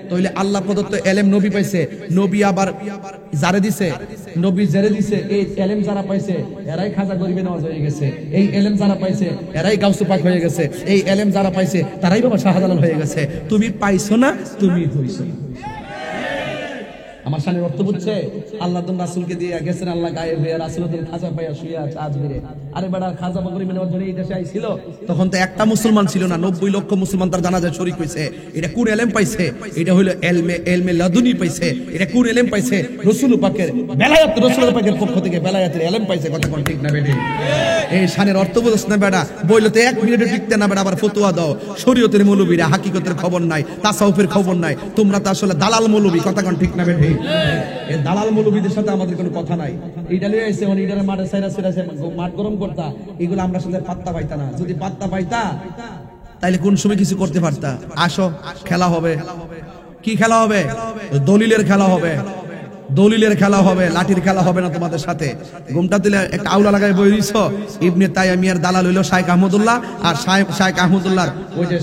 তাইলে আল্লাহ প্রদত্ত এলেম নবী পাইছে, নবী আবার যারে দিছে, নবী যারে দিছে, এই এলেম যারা পাইছে এরাই খাজা গরিবে নওয়াজ হয়ে গেছে। এই এলেম যারা পাইছে এরাই গাউসে পাক হয়ে গেছে। এই এলেম যারা পাইছে তারাই বাবা শাহজালাল হয়ে গেছে। তুমি পাইছো না, তুমি হইছো। আমার শানের অর্থ বুঝছে? আল্লাহ তো রাসূলকে দিয়ে গেছেন, আল্লাহ গায়েব হয়ে রাসূল তো খাজা পাইয়া শুয়ে আছে আজমিরে। আরে বেটা খাজা বকরি মেনে ধরে এই দেশে আইছিল, তখন তো একটা মুসলমান ছিল না, 90 লক্ষ মুসলমান তার জানাজায় শরীক হইছে। এটা কোন এলেম পাইছে? এটা হইলো এলমে লাদুনি পাইছে। এটা কোন এলেম পাইছে? রাসূল পাকের বেলায়েত, রাসূল পাকের পক্ষ থেকে বেলায়েতের এলেম পাইছে। কথা কোন ঠিক না বেটি? এই শানের অর্থ বুঝছ না বেটা? বইলো তো 1 মিনিটে টিকতে না বেটা, আবার ফতোয়া দাও। শরীয়তের মৌলবীরা হাকিকতের খবর নাই, তাসাউফের খবর নাই, তোমরা তো আসলে দালাল মৌলবী। কথা কোন ঠিক না বেটি? এই দালাল মৌলবীদের সাথে আমাদের কোনো কথা নাই। এইটা লয়ে আইছে মানে এইটারে মাঠে সাইরা মাঠ গরম করতা, এগুলো আমরা সাথে পাত্তা পাইতা না। যদি পাত্তা পাইতা তাইলে কোন সময় কিছু করতে পারতা। আসো খেলা হবে। কি খেলা হবে? দলিলের খেলা হবে, দলিলের খেলা হবে, লাঠির খেলা হবে না তোমাদের সাথে। ঘুমটা দিলে একটা আউলা লাগায় বই দিছ, ইবনে তাইমিয়ার দালাল হইলো শাইখ আহমদুল্লাহ, আর শাইখ আহমদুল্লাহর ওই যে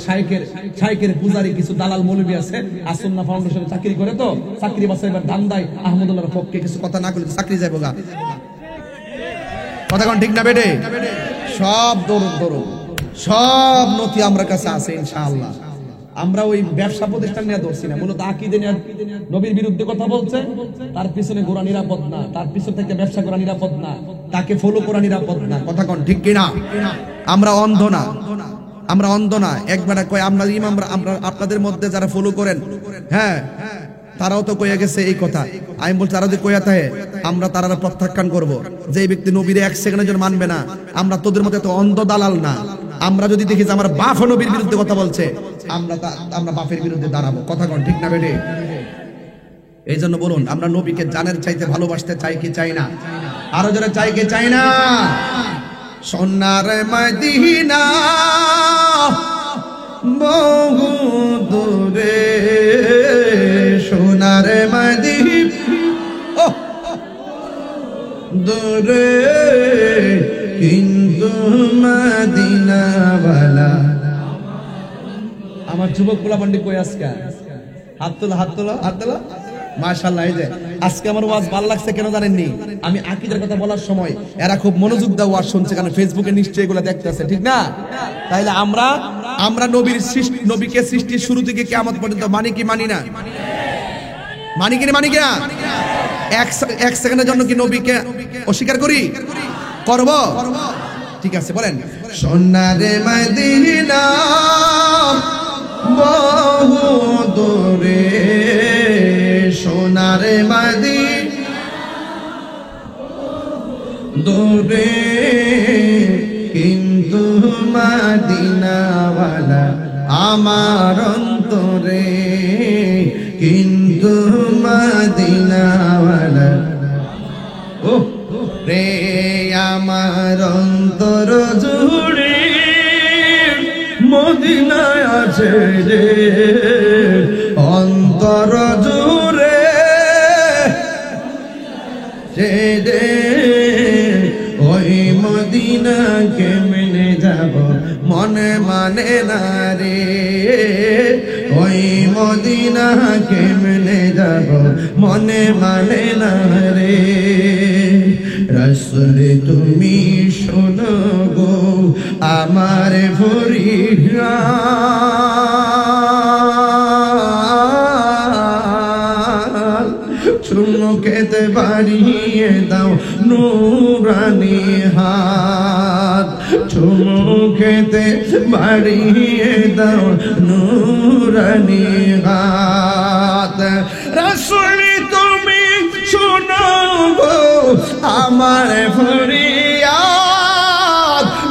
শাইখের পূজারি কিছু দালাল মৌলবী আছে, আসুন্নাহ ফাউন্ডেশনে চাকরি করে, তো চাকরি বাসা এবার ধান্দায় আহমদুল্লাহর পক্ষে কিছু কথা না করলে চাকরি যাইব গা। কথা কোন ঠিক না বেটে? সব দরুন সব নথি আমার কাছে আছে ইনশাআল্লাহ। আমরা ওই ব্যবসা প্রতিষ্ঠান নিয়ে ধরছি না, মূলত আকীদা নিয়ে। নবীর বিরুদ্ধে কথা বলছে, তার পিছনে ঘোরা নিরাপদ না, তার পিছন থেকে ব্যবসা করা নিরাপদ না, তাকে ফলো করা নিরাপদ না। কথা কোন ঠিক কিনা? আমরা অন্ধ না, আমরা অন্ধ না। একবার কয় আমরা ইমাম, আমরা আপনাদের মধ্যে যারা ফলো করেন, হ্যাঁ তারাও তো কইয়া গেছে এই কথা। আমি বলছি তারা যদি কইয়া থাকে আমরা তারা প্রত্যাখ্যান করব, যে এই ব্যক্তি নবীরে এক সেকেন্ডের জন্য মানবে না। আমরা তোদের মতো এত অন্ধ দালাল না। আমরা যদি দেখি যে আমার বাপ নবীর বিরুদ্ধে কথা বলছে, আমরা বাপের বিরুদ্ধে দাঁড়াবো। কথা কোন ঠিক না বেটে? এই জন্য বলুন, আমরা নবীকে জানের চাইতে ভালোবাসতে চাই কি চাই না? আরো যারা চাই কি চাই না? সোনার মদিনা বহু দূরে, সোনার মদিনা দূরে, কিন্তু মদিনাওয়ালা। আমার যুবক পোলা পান্ডি কই আজকে? হাত তোলা, হাত তোলা, হাত তোলা। মাশাআল্লাহ। এই যে আজকে আমার ওয়াজ ভালো লাগছে কেন জানেননি? আমি আকীদার কথা বলার সময় এরা খুব মনোযোগ দিয়ে ওয়াজ শুনছে, কারণ ফেসবুকে নিশ্চয়ই এগুলো দেখতেছে, ঠিক না? তাইলে আমরা নবীর সৃষ্টি, নবীকে সৃষ্টির শুরু থেকে কিয়ামত পর্যন্ত মানি কি মানি না? মানি কি মানি না? এক সেকেন্ডের জন্য কি নবীকে অস্বীকার করি? করব? ঠিক আছে, বলেন সোনার মদিনা বহু দূরে, সোনার মদিনা দূরে, কিন্তু মদিনাওয়ালা আমার অন্তরে, কিন্তু মদিনাওয়ালা ও রে আমার অন্তর জুড়ে মদিনায় আছে রে, অন্তর জুড়ে রে, ওই মদিনা কেমনে যাব মনে মানে না রে, ওই মদিনা কেমনে যাব মনে মানে না রে। রাসূল তুমি শোনো গো আমার ফরিয়াদ, চুমুকেতে বাড়িয়ে দাও নূরানি হাত, চুমুকেতে বাড়িয়ে দাও নূরানি হাত। রাসূল তুমি শোনো গো আমার ফরিয়াদ,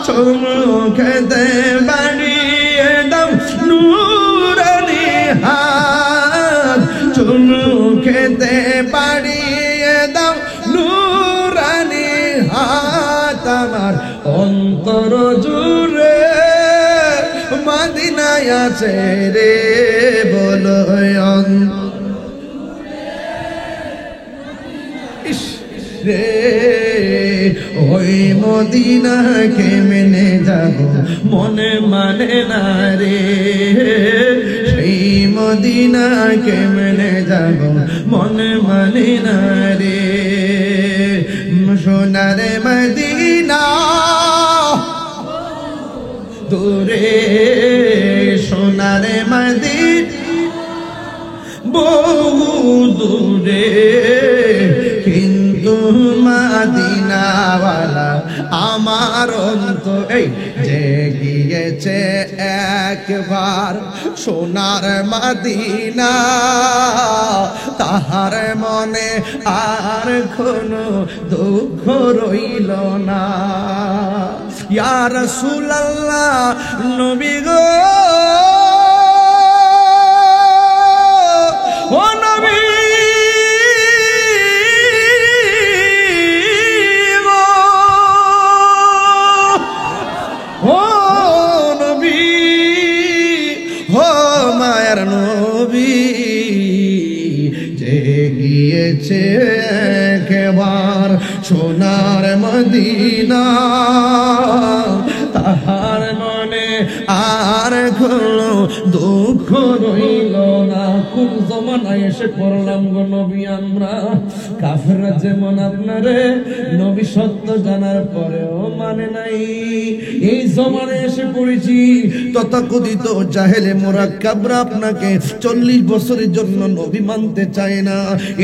চুমুকেতে বাড়িয়ে দাও নূরানি হাত, চুমুকেতে বাড়িয়ে দাও নূরানি হাত। আমার অন্তর জুড়ে মদিনায় আছে রে, বলো রে, ওই মদিনা কেমনে যাব মনে মানে না রে, সেই মদিনা কেমনে যাব মনে মানে না রে। সোনার মদিনা দূরে, সোনার মদিনা বহু দূরে, কিন্তু মদিনাওয়ালা আমার অন্তর। এই যে গিয়েছে একবার সোনার মদিনা, তাহার মনে আর কোনো দুঃখ রইল না। ইয়া রাসূলুল্লাহ নবী গো, ও নবী গো, ও নবী, ও মায়ের নবী, যে গিয়েছে একবার সোনার মদিনা, তাহার মনে আর কোনো দুঃখ রইল না। কোন জমানায় এসে পড়লাম গো নবী আমরা? কাফেররা যেমন আপনারে নবী সত্য জানার পরেও মানে নাই, এই জমানায় এসে পড়েছি তথাকথিত জাহেলে মুরাক্কাবরা আপনাকে 40 বছরের জন্য নবী মানতে চায় না।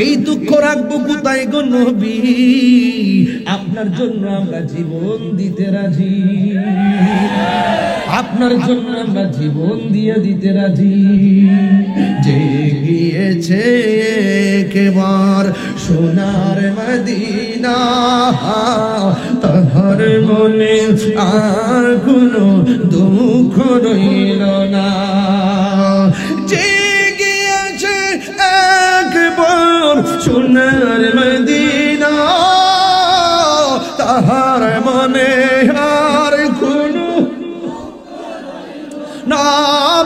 এই দুঃখ রাখবো কোথায় গো নবী? আপনার জন্য আমরা জীবন দিতে রাজি, আপনার জন্য আমরা জীবন দিয়ে দিতে রাজি। যে গিয়েছে একবার সোনার মদিনা তাহার মনে আর কোনো দুঃখ রইল না। যে গিয়েছে একবার সোনার মদিনা তাহার মনে আর কোনো না,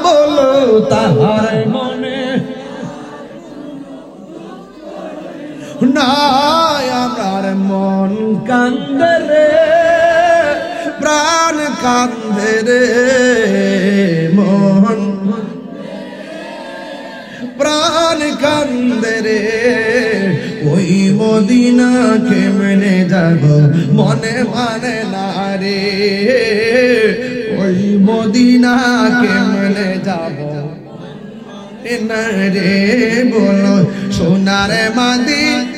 বলো তাহার মনে না। আমার মন কান্দে রে, প্রাণ কান্দে রে, মন প্রাণ কান্দে রে। ওই মদিনা কেমনে যাব মনে মানে না রে, ওই মদিনা কেমনে যাব না রে। বলো সোনার মদিনা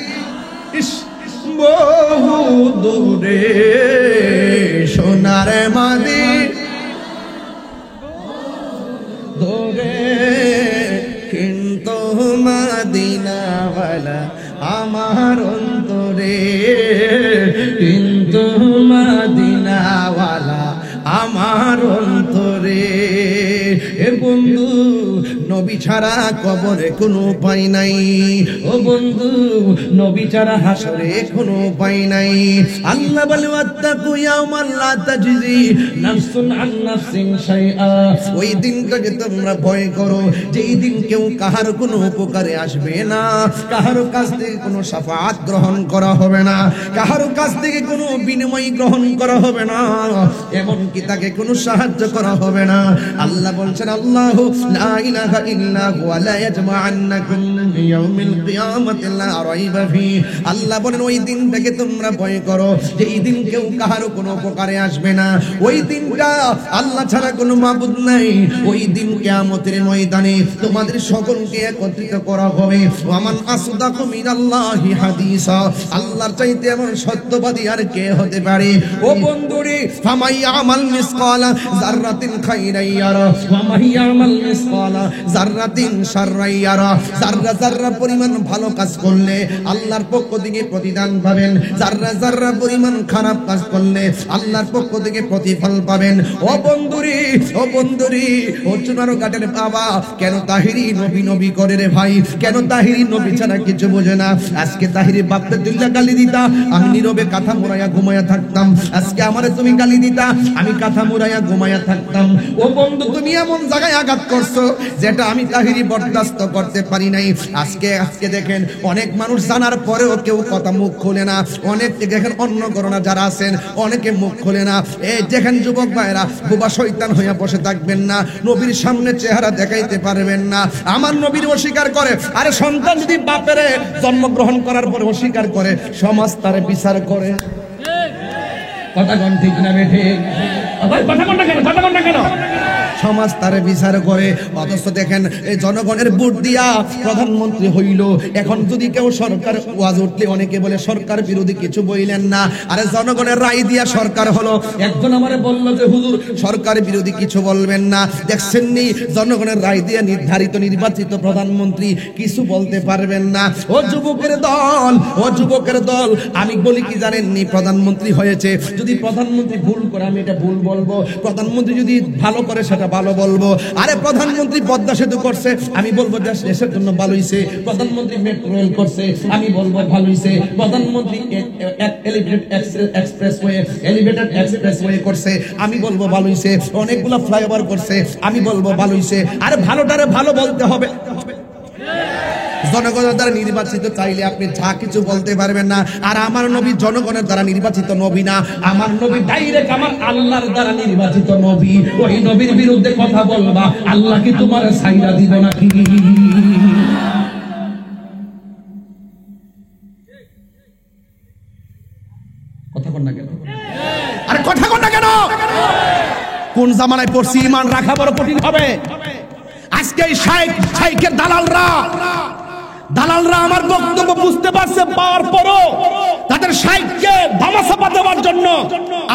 বহু দূরে, সোনার মদিনা দূরে, কিন্তু মদিনাওয়ালা আমার অন্তরে, কিন্তু মদিনাওয়ালা আমার অন্তরে। এ বন্ধু নবী ছাড়া কবরে কোনো উপায় নাই, ও বন্ধু নবী ছাড়া হাসরে কোনো উপায় নাই। আল্লাহ বলে ওয়াত্তাকু ইয়াওমান লা তাজজি নাফসুন আন নাফসিন শাইআ। ওই দিনটাকে তোমরা ভয় করো যেই দিন কেউ কাহার কোনো উপকারে আসবে না, কাহার কাছ থেকে কোনো শাফাআত গ্রহণ করা হবে না, কাহার কাছ থেকে কোনো বিনিময় গ্রহণ করা হবে না, এমনকি তাকে কোনো সাহায্য করা হবে না। আল্লাহ বলছেন আল্লাহু লা ইলাহা ইল্লা হুয়া লা ইয়াজমাআন্নাকুম লিয়াউমিল কিয়ামাতি লা রাইবা ফি। আল্লাহ বলেন ওই দিন থেকে তোমরা ভয় করো যে এই দিন কেউ কাহার কোনো উপকারে আসবে না। ওই দিনটা আল্লাহ ছাড়া কোনো মাবুদ নাই। ওই দিন কিয়ামতের ময়দানে তোমাদের সকলকে একত্রিত করা হবে। ওয়ামান আসদাকু মিনাল্লাহি হাদিসা। আল্লাহর চাইতে এমন সত্যবাদী আর কে হতে পারে? ও বন্ধুরে, ফামাই আমাল মিসকালা যাররাতিন খাইরান ইয়ারা ওয়া মাই ইয়ামাল মিসকালা যাররাতিন শাররান ইয়ারা। যাররা যাররা পরিমাণ ভালো কাজ করলে আল্লাহর পক্ষ থেকে প্রতিদান পাবেন, যাররা যাররা পরিমাণ খারাপ কাজ করলে আল্লাহর পক্ষ থেকে প্রতিফল পাবেন। ও বন্ধুরে, ও বন্ধুরে, ও চুনারো ঘাটের বাবা, কেন তাহিরি নবী নবী করে রে ভাই? কেন তাহিরি নবী ছাড়া কিছু বোঝে না? আজকে তাহিরি বাপকে দুল্লা গালি দিতা, আমি নীরবে কাঁথা মুড়াইয়া ঘুমাইয়া থাকতাম। আজকে আমারে তুমি গালি দিতা, আমি কাঁথা মুড়াইয়া ঘুমাইয়া থাকতাম। ও বন্ধু, তুমি এমন জায়গায় আঘাত করছো যেটা আমি তাহিরি বরদাস্ত করতে পারি নাই। আজকে দেখেন অনেক মানুষ জানার পরেও কেউ কথা মুখ খোলে না। অনেক দেখেন অন্য করোনা যারা আছেন অনেকে মুখ খোলে না। এই দেখেন যুবক ভাইরা, বুবা শয়তান হইয়া বসে থাকবেন না, নবীর সামনে চেহারা দেখাইতে পারবেন না। আমার নবীর অস্বীকার করে। আরে সন্তান যদি বাপের জন্মগ্রহণ করার পরে অস্বীকার করে, সমাজ তার বিচার করে। কথা কোন ঠিক না বেঠে? কথা কোনটা কেন? কথা কোনটা কেন? সমাজ তারে বিচার করে। অথচ দেখেন এই জনগণের ভোট দিয়া প্রধানমন্ত্রী হইল। এখন যদি কেউ সরকার ওয়াজ উঠলে অনেকে বলে সরকার বিরোধী কিছু বইলেন না। আরে জনগণের রায় দিয়া সরকার হলো। একজন আমারে বলল যে হুজুর সরকার বিরোধী কিছু বলবেন না। দেখছেন নি জনগণের রায় দিয়ে নির্ধারিত নির্বাচিত প্রধানমন্ত্রী কিছু বলতে পারবেন না। ও যুবকের দল, ও যুবকের দল, আমি বলি কি জানেন নি? প্রধানমন্ত্রী হয়েছে, যদি প্রধানমন্ত্রী ভুল করে আমি এটা ভুল বলবো, প্রধানমন্ত্রী যদি ভালো করে সেটা ভালো বলবো। আরে প্রধানমন্ত্রী পদ্মা সেতু করছে, আমি বলবো দেশের জন্য ভালো হইছে। প্রধানমন্ত্রী মেট্রো রেল করছে, আমি বলবো ভালো হইছে। প্রধানমন্ত্রী এলিভেটেড এক্সপ্রেসওয়ে করছে, আমি বলবো ভালো হইছে। অনেকগুলো ফ্লাইওভার করছে, আমি বলবো ভালো হইছে। আরে ভালোটারে ভালো বলতে হবে। জনগণের দ্বারা নির্বাচিত, চাইলে আপনি যা কিছু বলতে পারবেন না। আর আমার নবী জনগণের দ্বারা নির্বাচিত নবী না, আমার নবী ডাইরেক্ট আমার আল্লাহর দ্বারা নির্বাচিত নবী। ওই নবীর বিরুদ্ধে কথা বলবা, আল্লাহ কি তোমার সাইরা দিব নাকি? কথা কোন না কেন? আরে কথা কোন না কেন? কোন জামানায় পড়ছি? ঈমান রাখা বড় কঠিন হবে। আজকে এই শাইখের দালালরা আমার বক্তব্য বুঝতে পারছে, পাওয়ার পরও তাদের শাইখকে ধামাচাপা দেওয়ার জন্য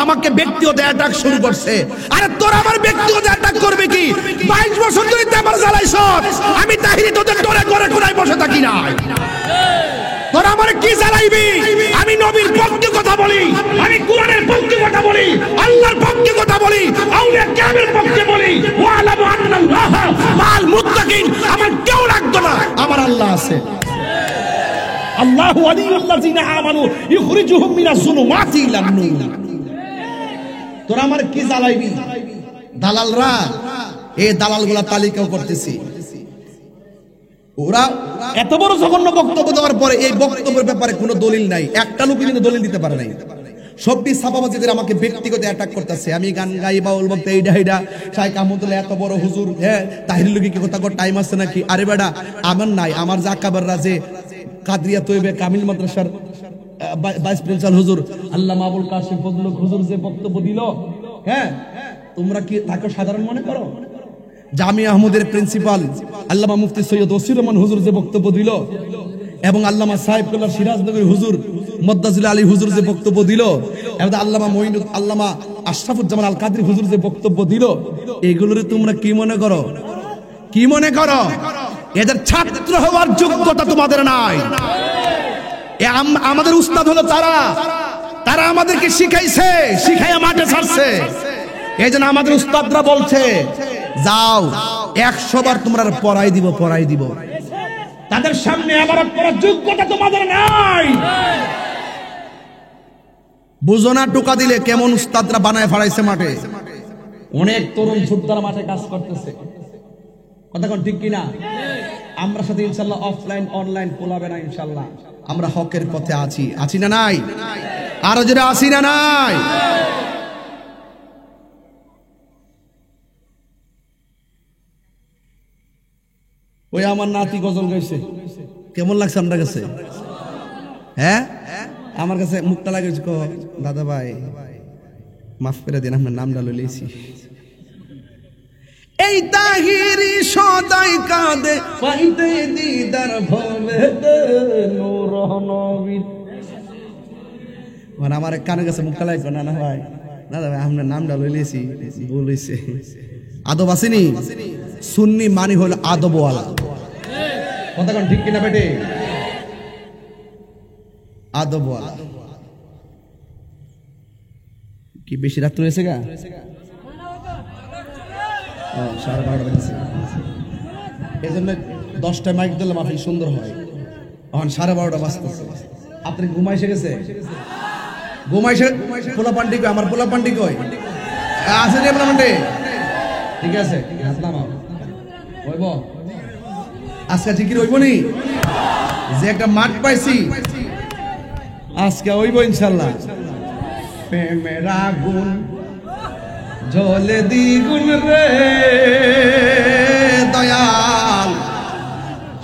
আমাকে ব্যক্তিগত অ্যাটাক শুরু করছে। আরে তোর আমার ব্যক্তিগত অ্যাটাক করবে কি? 22 বছর ধরে তেমার জ্বালাইছ, ভবিষ্যৎ। আমি তাহিরি তোদের ডরে করে কোনায় বসে থাকি না। তোরা আমার কি জ্বালাইবি? আমি নবীর পক্ষে কথা বলি, আমি কোরআনের পক্ষে কথা বলি, আল্লাহর পক্ষে কথা বলি, আউলিয়া কেরামের পক্ষে বলি। ওয়ালামু আন্নাল্লাহ মাল মুত্তাকিন। আমার কেউ লাগতো না, আমার আল্লাহ আছে। আল্লাহু ওয়ালিয়ুল্লাযিনা আমানু ইখরিজুহুম মিনাজ যুলুমাতি ইলান নূর। তোরা আমার কি জ্বালাইবি? দালালরা, এই দালালগুলা তালিকাও করতেছি। ওরা এত বড় জঘন্য বক্তব্য দেওয়ার পরে এই বক্তব্যের ব্যাপারে কোনো দলিল নাই, একটা লোক কিন্তু দলিল দিতে পারে নাই। সবটি ছাপাবাজিদের আমাকে ব্যক্তিগত অ্যাটাক করতেছে। আমি গান গাই, বাউল বলতে এইডা এইডা শাইখ আহমদুল্লাহ এত বড় হুজুর, হ্যাঁ তাহির লোকে কি কথা কর টাইম আছে নাকি? আরে বেটা আমার নাই, আমার জাকাবাররা যে কাদরিয়া তৈবে কামিল মাদ্রাসার ভাইস প্রিন্সিপাল হুজুর আল্লামা আবুল কাসিম ফজলুল হক হুজুর যে বক্তব্য দিল, হ্যাঁ তোমরা কি তাকে সাধারণ মনে করো? জামিয়া আহমদের প্রিন্সিপাল আল্লামা মুফতি সৈয়দ ওসির রহমান হুজুর যে বক্তব্য দিল, এবং আল্লামা সাহেবুল্লাহ সিরাজনগরী হুজুর মদ্দাজিল আলী হুজুর যে বক্তব্য দিল, এবং আল্লামা আশরাফুজ্জামান আল কাদরি হুজুর যে বক্তব্য দিল, এগুলোর তোমরা কি মনে করো? কি মনে করো? এদের ছাত্র হওয়ার যোগ্যতা তোমাদের নাই। আমাদের উস্তাদ হলো তারা, তারা আমাদেরকে শিখাইছে, শিখাইয়া মাঠে ছাড়ছে। এই জন্য আমাদের উস্তাদরা বলছে যাও 100 বার তোমরা পড়াই দিব, পড়াই দিব। তাদের সামনে আমার পড়ার যোগ্যতা তোমাদের নাই। বুঝো না টোকা দিলে কেমন উস্তাদরা বানায় ফাড়াইছে মাঠে। অনেক তরুণ যোদ্ধারা মাঠে কাজ করতেছে, কথা কোন ঠিক কিনা? আমরা সাথে ইনশাআল্লাহ অফলাইন অনলাইন পোলাবে না ইনশাআল্লাহ। আমরা হকের পথে আছি, আছি না নাই? আরো যারা আছি না নাই? ওই আমার নাতি গজল গাইছে, কেমন লাগছে আপনার কাছে? হ্যাঁ আমার কাছে মুখটা লাগেছে, দাদা ভাই মাফ করে দিন, আপনার নামটা লইছি। এই তাহিরি সদাই কাঁদে পাইতে দিদার ভবেতে নূর নবীর। মানে আমার কানের কাছে মুখটা লাগবে না, না ভাই দাদা ভাই আপনার নামটা লইলেছি, ভুল হইছে। আদব আসেনি? সুন্নি মানি হলো আদবওয়ালা, কথা কোন ঠিক কিনা বেটে? আদবওয়ালা। কি বেশি রাত হয়েছে গা? 12:30 বাজছে। এই জন্য 10টায় মাইক দিলে মাফি সুন্দর হয়। এখন 12:30 বাজতেছে। আপনি ঘুমাইছে গেছে? ঘুমাইছে? পোলা পান্ডি কই? আমার পোলা পান্ডি কই? আছে রে পোলা পান্ডি? ঠিক আছে, আসলাম হইব আজকে জিকির হইব নি? যে একটা মাঠ পাইছি আজকে হইব ইনশাআল্লাহ। প্রেমের আগুন জ্বলে দ্বিগুণ রে দয়াল,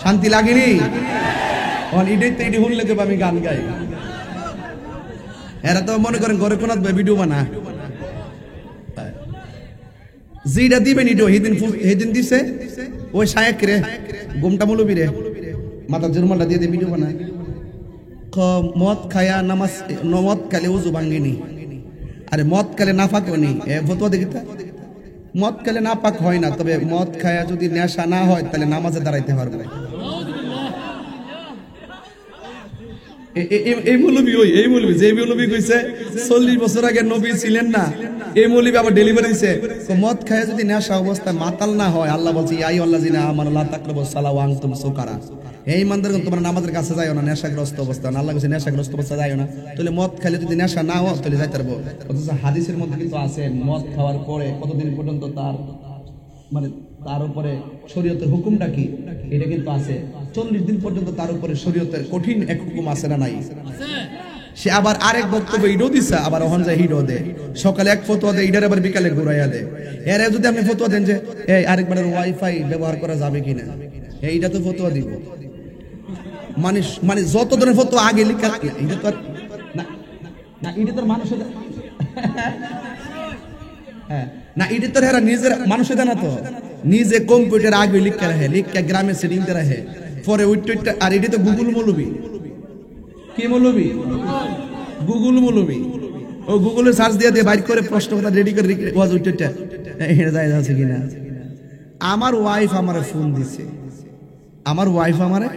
শান্তি লাগেনি? ইডি শুনলে কেউ আমি গান গাই। এরা তো মনে করেন ঘরে কোন ভিডিও বানা, যেটা দিবেন ইডো সেদিন দিছে ওই শায়েক রে গোমটা মৌলবী রে মাথা জুরমালটা দিয়ে দিয়ে ভিডিও বানায়। মদ খায়া নামাজ, মদ খালে উজু ভাঙ্গিনি। আরে মদ খালে নাফাক হয়নি, ফতুয়া দেখি মদ খালে নাপাক হয় না, তবে মদ খায়া যদি নেশা না হয় তাহলে নামাজে দাঁড়াইতে পারবে। এই মৌলবী ওই এই মৌলবী যে মৌলবী কইছে 40 বছর আগে নবী ছিলেন না, এই মৌলবী আবার ডেলিভারি দিছে। মদ খায় যদি নেশা অবস্থায় মাতাল না হয়, আল্লাহ বলছে ইয়া আইয়ুহাল্লাযিনা আমানু লা তাকরাবুস সালাহ ওয়া আনতুম সুকারা। এই ইমানদারগণ তোমরা নামাজের কাছে যাইও না নেশাগ্রস্ত অবস্থায়। আল্লাহ বলছে নেশাগ্রস্ত অবস্থায় যাইও না। তাহলে মদ খাইলে যদি নেশা না হয় তাহলে যাইতে পারবো। অথচ হাদিসের মধ্যে কিন্তু আছে মদ খাওয়ার পরে কতদিন পর্যন্ত তার মানে তার উপরে শরীয়তের হুকুমটা কি এটা কিন্তু আছে। 40 দিন পর্যন্ত তার উপরে শরীয়তের কঠিন এক হুকুম আছে না নাই? সে আবার আরেক বক্তব্য ইডো দিছে, আবার ওহন যায় হিডো দে, সকালে এক ফতোয়া দে, ইডার আবার বিকালে ঘুরাইয়া দে। এর যদি আপনি ফতোয়া দেন যে এই আরেকবারের ওয়াইফাই ব্যবহার করা যাবে কিনা, এইটা তো ফতোয়া দিব। মানে যত ধরনের ফতোয়া আগে লিখা, এটা তো না না, এটা তো মানুষের হ্যাঁ না, এটা তো হেরা নিজের মানুষের জানা তো নিজে কম্পিউটার আগে লিখতে রাখে, লিখতে গ্রামে সেটিং তে রাখে, পরে উইটটা। আর এটা তো গুগল মৌলবী। কি মৌলবী? গুগল মৌলবী। ও গুগলে সার্চ দিয়ে দিয়ে বাইর করে প্রশ্ন কথা রেডি করে ওয়াজ উইটটা এটা যায় আছে কিনা। আমার ওয়াইফ আমারে ফোন দিছে, আমার ওয়াইফ আমারে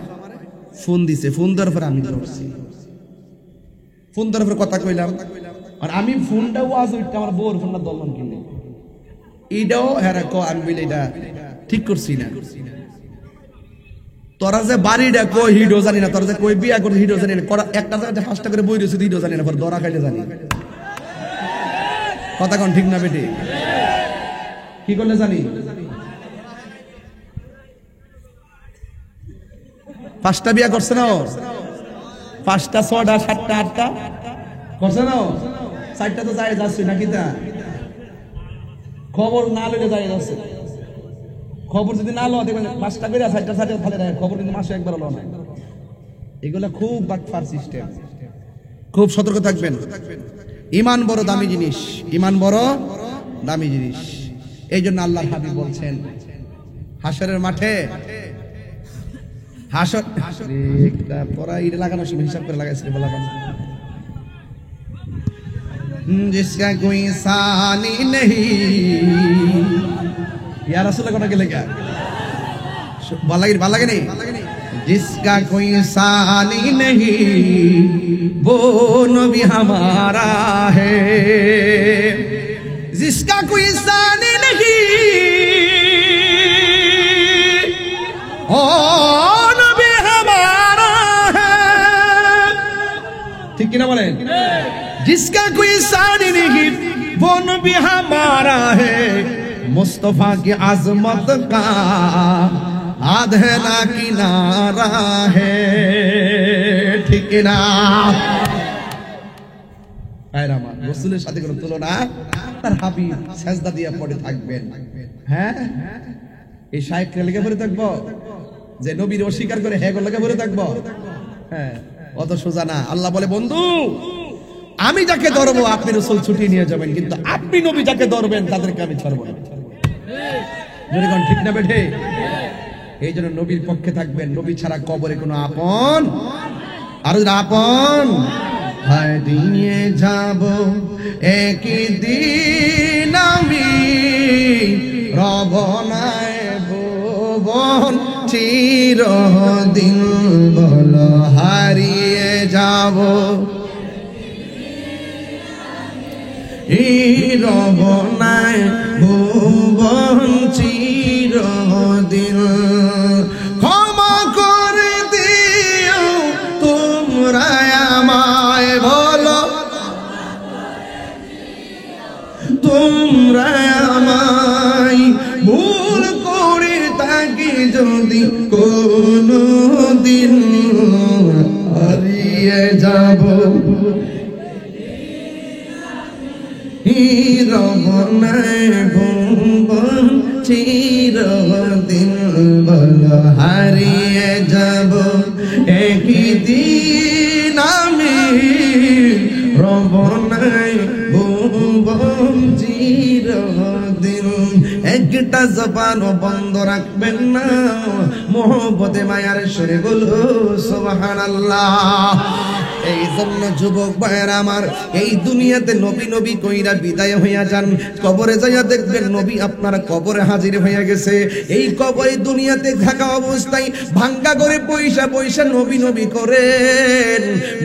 ফোন দিছে, ফোন দেওয়ার পর আমি ধরছি, ফোন দেওয়ার পর কথা কইলাম, আর আমি ফোনটা ওয়াজ উঠতে আমার বউর ফোনটা দলন কিনলে এটাও হ্যাঁ আমি বলি এটা ঠিক করছি না। তোরা যে বাড়িটা কই হিডো জানি না, তোরা যে কই বিয়া করছিস হিডো জানি না, একটা জায়গায় 5টা করে বই রয়েছে হিডো জানি না, পর দরা খাইলে জানি কথা কোন ঠিক না বেটি? কি করলে জানি 5টা বিয়া করছে না, 5টা 6টা 7টা 8টা করছে না, 4টা তো যায় যাচ্ছে নাকি? তা খবর না লইলে যায় যাচ্ছে, খবর যদি না লো দেখবেন 5টা করে 4টা 4টা ফেলে দেয়, খবর কিন্তু মাসে একবার লো না। এগুলা খুব বাটফার সিস্টেম, খুব সতর্ক থাকবেন। ঈমান বড় দামি জিনিস, ঈমান বড় দামি জিনিস। এই জন্য আল্লাহর হাবিব বলছেন হাশরের মাঠে, হাশর পড়া ইট লাগানোর সময় হিসাব করে লাগাইছিল বলা जिसका कोई सानी नहीं यार रसूल को के लगा बाला नहीं जिसका कोई सानी नहीं वो नबी हमारा है, जिसका कोई सानी नहीं ओ नबी हमारा है, ठीक ना बोले? जिसका कोई सानी नहीं वो नबी हमारा है, मुस्तफा की आजमत का आधेला किनारा है, ठीक ना? রসুলের সাথে কোনো তুলনা, তার হাবিব সেজদা দিয়ে পড়ে থাকবেন। হ্যাঁ, এই শায়েখকে লেগে পড়ে থাকবো যে নবীর অস্বীকার করে হ্যাঁ লেগে পড়ে থাকবো? হ্যাঁ, অত সোজা না। আল্লাহ বলে বন্ধু আমি যাকে ধরবো আপনি রসুল ছুটি নিয়ে যাবেন, কিন্তু আপনি নবী যাকে ধরবেন তাদেরকে আমি ছাড়বো না। ঠিক না বেঠে? এই জন্য নবীর পক্ষে থাকবেন। নবী ছাড়া কবরে কোনো আপন আর আপন হারিয়ে যাব একই দিন আমি, রবনায় ভুবন চিরদিন বলো হারিয়ে যাব, রবনায় ভুবন চিরদিন। ক্ষমা করে দিও তোমরা আমায়, বলো তোমরা আমায়, ভুল করে থাকি যদি কোনো দিন হারিয়ে যাব, রবনায় ভুবন চিরদিন বলো হারিয়ে যাব একই দিন আমি, রবনায় ভুবন চিরদিন। একটা জবানও বন্ধ রাখবেন না, মোহব্বতে মায়ার সুরে বলো সুবহানাল্লাহ। এই জন্য যুবক ভাইয়েরা আমার, এই দুনিয়াতে নবী নবী কইরা বিদায় হইয়া যান, কবরে যাইয়া দেখবেন নবী আপনার কবরে হাজির হইয়া গেছে। এই কবরে দুনিয়াতে থাকা অবস্থায় ভাঙ্গা করে পয়সা পয়সা নবী নবী করেন,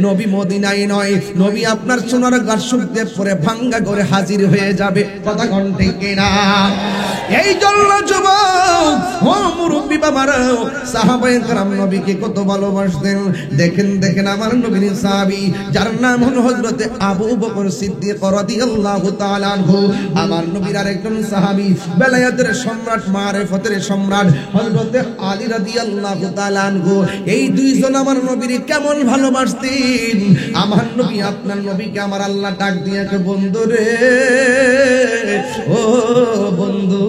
নবী মদিনায় নয়, নবী আপনার সোনার গাছ শুনতে পরে ভাঙ্গা করে হাজির হয়ে যাবে। কথা কোন ঠিক কিনা? এই জন্য যুবক ও মুরব্বী বাবারা, সাহাবায়ে কেরাম নবীকে কত ভালোবাসতেন। দেখেন দেখেন আমার নবীর সাহাবী যার নাম হলো হযরতে আবু বকর সিদ্দিক রাদিয়াল্লাহু তাআলা আনহু, আমার নবীর আরেকজন সাহাবী বেলায়েতের সম্রাট মারিফতের সম্রাট হযরতে আলী রাদিয়াল্লাহু তাআলা আনহু। এই দুইজন আমার নবীর কেমন ভালোবাসতেন। আমার নবী আপনার নবীকে আমার আল্লাহ ডাক দিয়েছে বন্ধু রে, ও বন্ধু।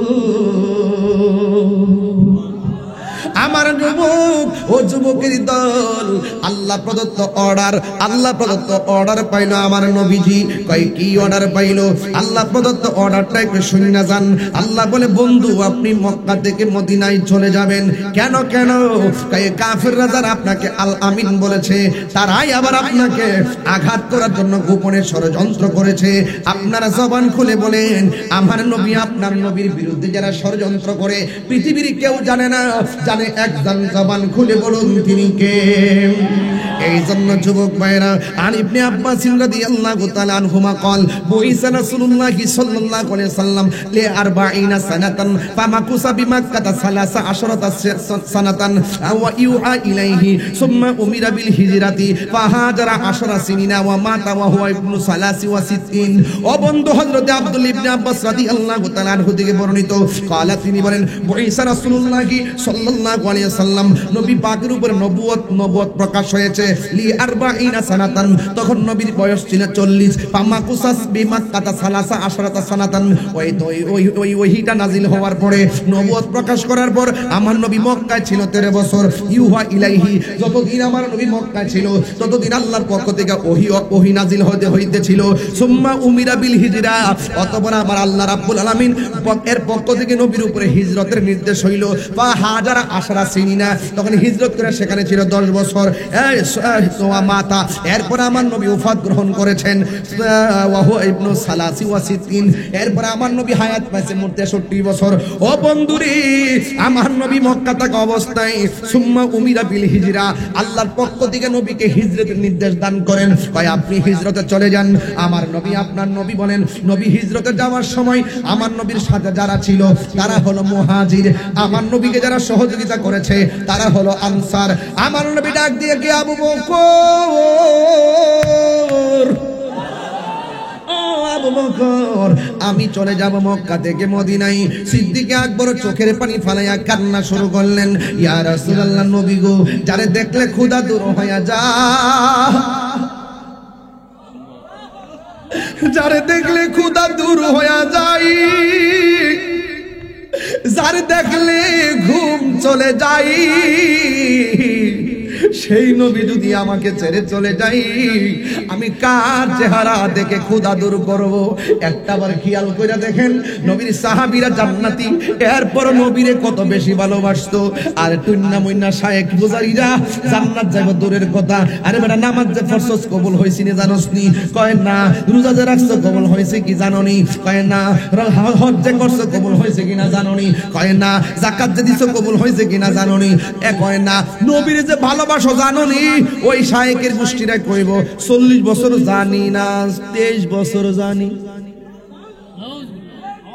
আমার আমার যুবক ও যুবকের দল, আল্লাহ প্রদত্ত অর্ডার পাইলো আমার নবীজি। কয় কি অর্ডার পাইলো? আল্লাহ প্রদত্ত অর্ডারটা একটু শুনে না যান। আল্লাহ বলে, বন্ধু আপনি মক্কা থেকে মদিনায় চলে যাবেন। কেন? কয় কাফেররা যারা আপনাকে আল আমিন বলেছে, তারাই আবার আপনাকে আঘাত করার জন্য গোপনে ষড়যন্ত্র করেছে। আপনারা জবান খুলে বলেন, আমার নবী আপনার নবীর বিরুদ্ধে যারা ষড়যন্ত্র করে পৃথিবীর কেউ জানে না, জানে একজন। জবান খুলে বলুন তিনি কে? এই জন্য যুবক ভাইরা, আন ইবনে আব্বাস রাদিয়াল্লাহু তাআলা আনহুমা قال بوئس رسول الله صلى الله عليه وسلم ل40 سنة فمكث بمكة 13 سنة ويوحى إليه ثم أمر بالهجرة فهاجر 10 سنين ومات وهو ابن 63। ও বন্ধু, হযরত আব্দুল্লাহ ইবনে আব্বাস রাদিয়াল্লাহু তাআলা আনহু থেকে বর্ণিত, قال তিনি বলেন, বুইসা রাসূলুল্লাহ সাল্লাল্লাহু আলাইহি ওয়াসাল্লাম, নবী পাকের উপর নবুয়ত প্রকাশ হয়েছে লি40 সানাতান, তখন নবীর বয়স ছিল 40। পামাকুসাস বিমাক্কাতা 13 সানাতান, ওই ওহীটা নাজিল হওয়ার পরে, নবুয়ত প্রকাশ করার পর আমার নবী মক্কায় ছিল 13 বছর। ইউহা ইলাইহি, যতদিন আমার নবী মক্কায় ছিল ততদিন আল্লাহর পক্ষ থেকে ওহী নাজিল হইতেছিল। সুম্মা উমিরা বিল হিজরা, অতঃপর আমার আল্লাহ রাব্বুল আলামিন এর পক্ষ থেকে নবীর উপরে হিজরতের নির্দেশ হইল। ফাহাজারা 10 সিনিনা, তখন হিজরত করে সেখানে ছিল 10 বছর। মাতা, এরপর আমার নবী ওফাত গ্রহণ করেছেন ওয়াহু ইবনু 63। এরপর আমার নবী হায়াত পাইছে 63 বছর। ও বন্ধুরে, আমার নবী মক্কা থাকা অবস্থায় সুম্মা উমিরা বিল হিজরা, আল্লাহর পক্ষ থেকে নবীকে হিজরতের নির্দেশ দান করেন। কয় আপনি হিজরতে চলে যান। আমার নবী আপনার নবী বলেন, নবী হিজরতে যাওয়ার সময় আমার নবীর সাথে যারা ছিল তারা হলো মুহাজির, আমার নবীকে যারা সহযোগিতা করেছে তারা হলো আনসার। আমার নবী ডাক দিয়ে কি, আবু বকর, আবু বকর, আমি চলে যাব মক্কা থেকে মদিনায়। সিদ্দিক আকবর চোখের পানি ফালাইয়া কান্না শুরু করলেন, ইয়া রাসূলুল্লাহ, নবী গো, যারে দেখলে ক্ষুধা দূর হয়ে যায়, যারে দেখলে ক্ষুধা দূর হয়ে যায়, যারে দেখলে ঘুম চলে যায়, সেই নবী যদি আমাকে ছেড়ে চলে যাই, আমি কার চেহারা দেখে ক্ষুধা দূর করব? একটাবার খেয়াল করে দেখেন, নবীর সাহাবীরা জান্নাতি, এরপর নবীরে কত বেশি ভালোবাসতো। আর টুন্না মুন্না শায়েখ বুজারিরা জান্নাত যাবে দূরের কথা। আরে বেটা, নামাজ যে ফরজ কবুল হইছে নি জানোস নি? কয় না। রোজা যে রাখছো কবুল হয়েছে কি জানো নি? কয় না। হজ যে করছো কবুল হয়েছে কিনা জানো নি? কয় না। যাকাত যে দিছো কবুল হয়েছে কিনা জানো নি? কয় না। নবীর যে ভালোবাসো জানো নি? ওই শায়েকের গোষ্ঠীরা কইব 40 বছর জানি না, 23 বছর জানি।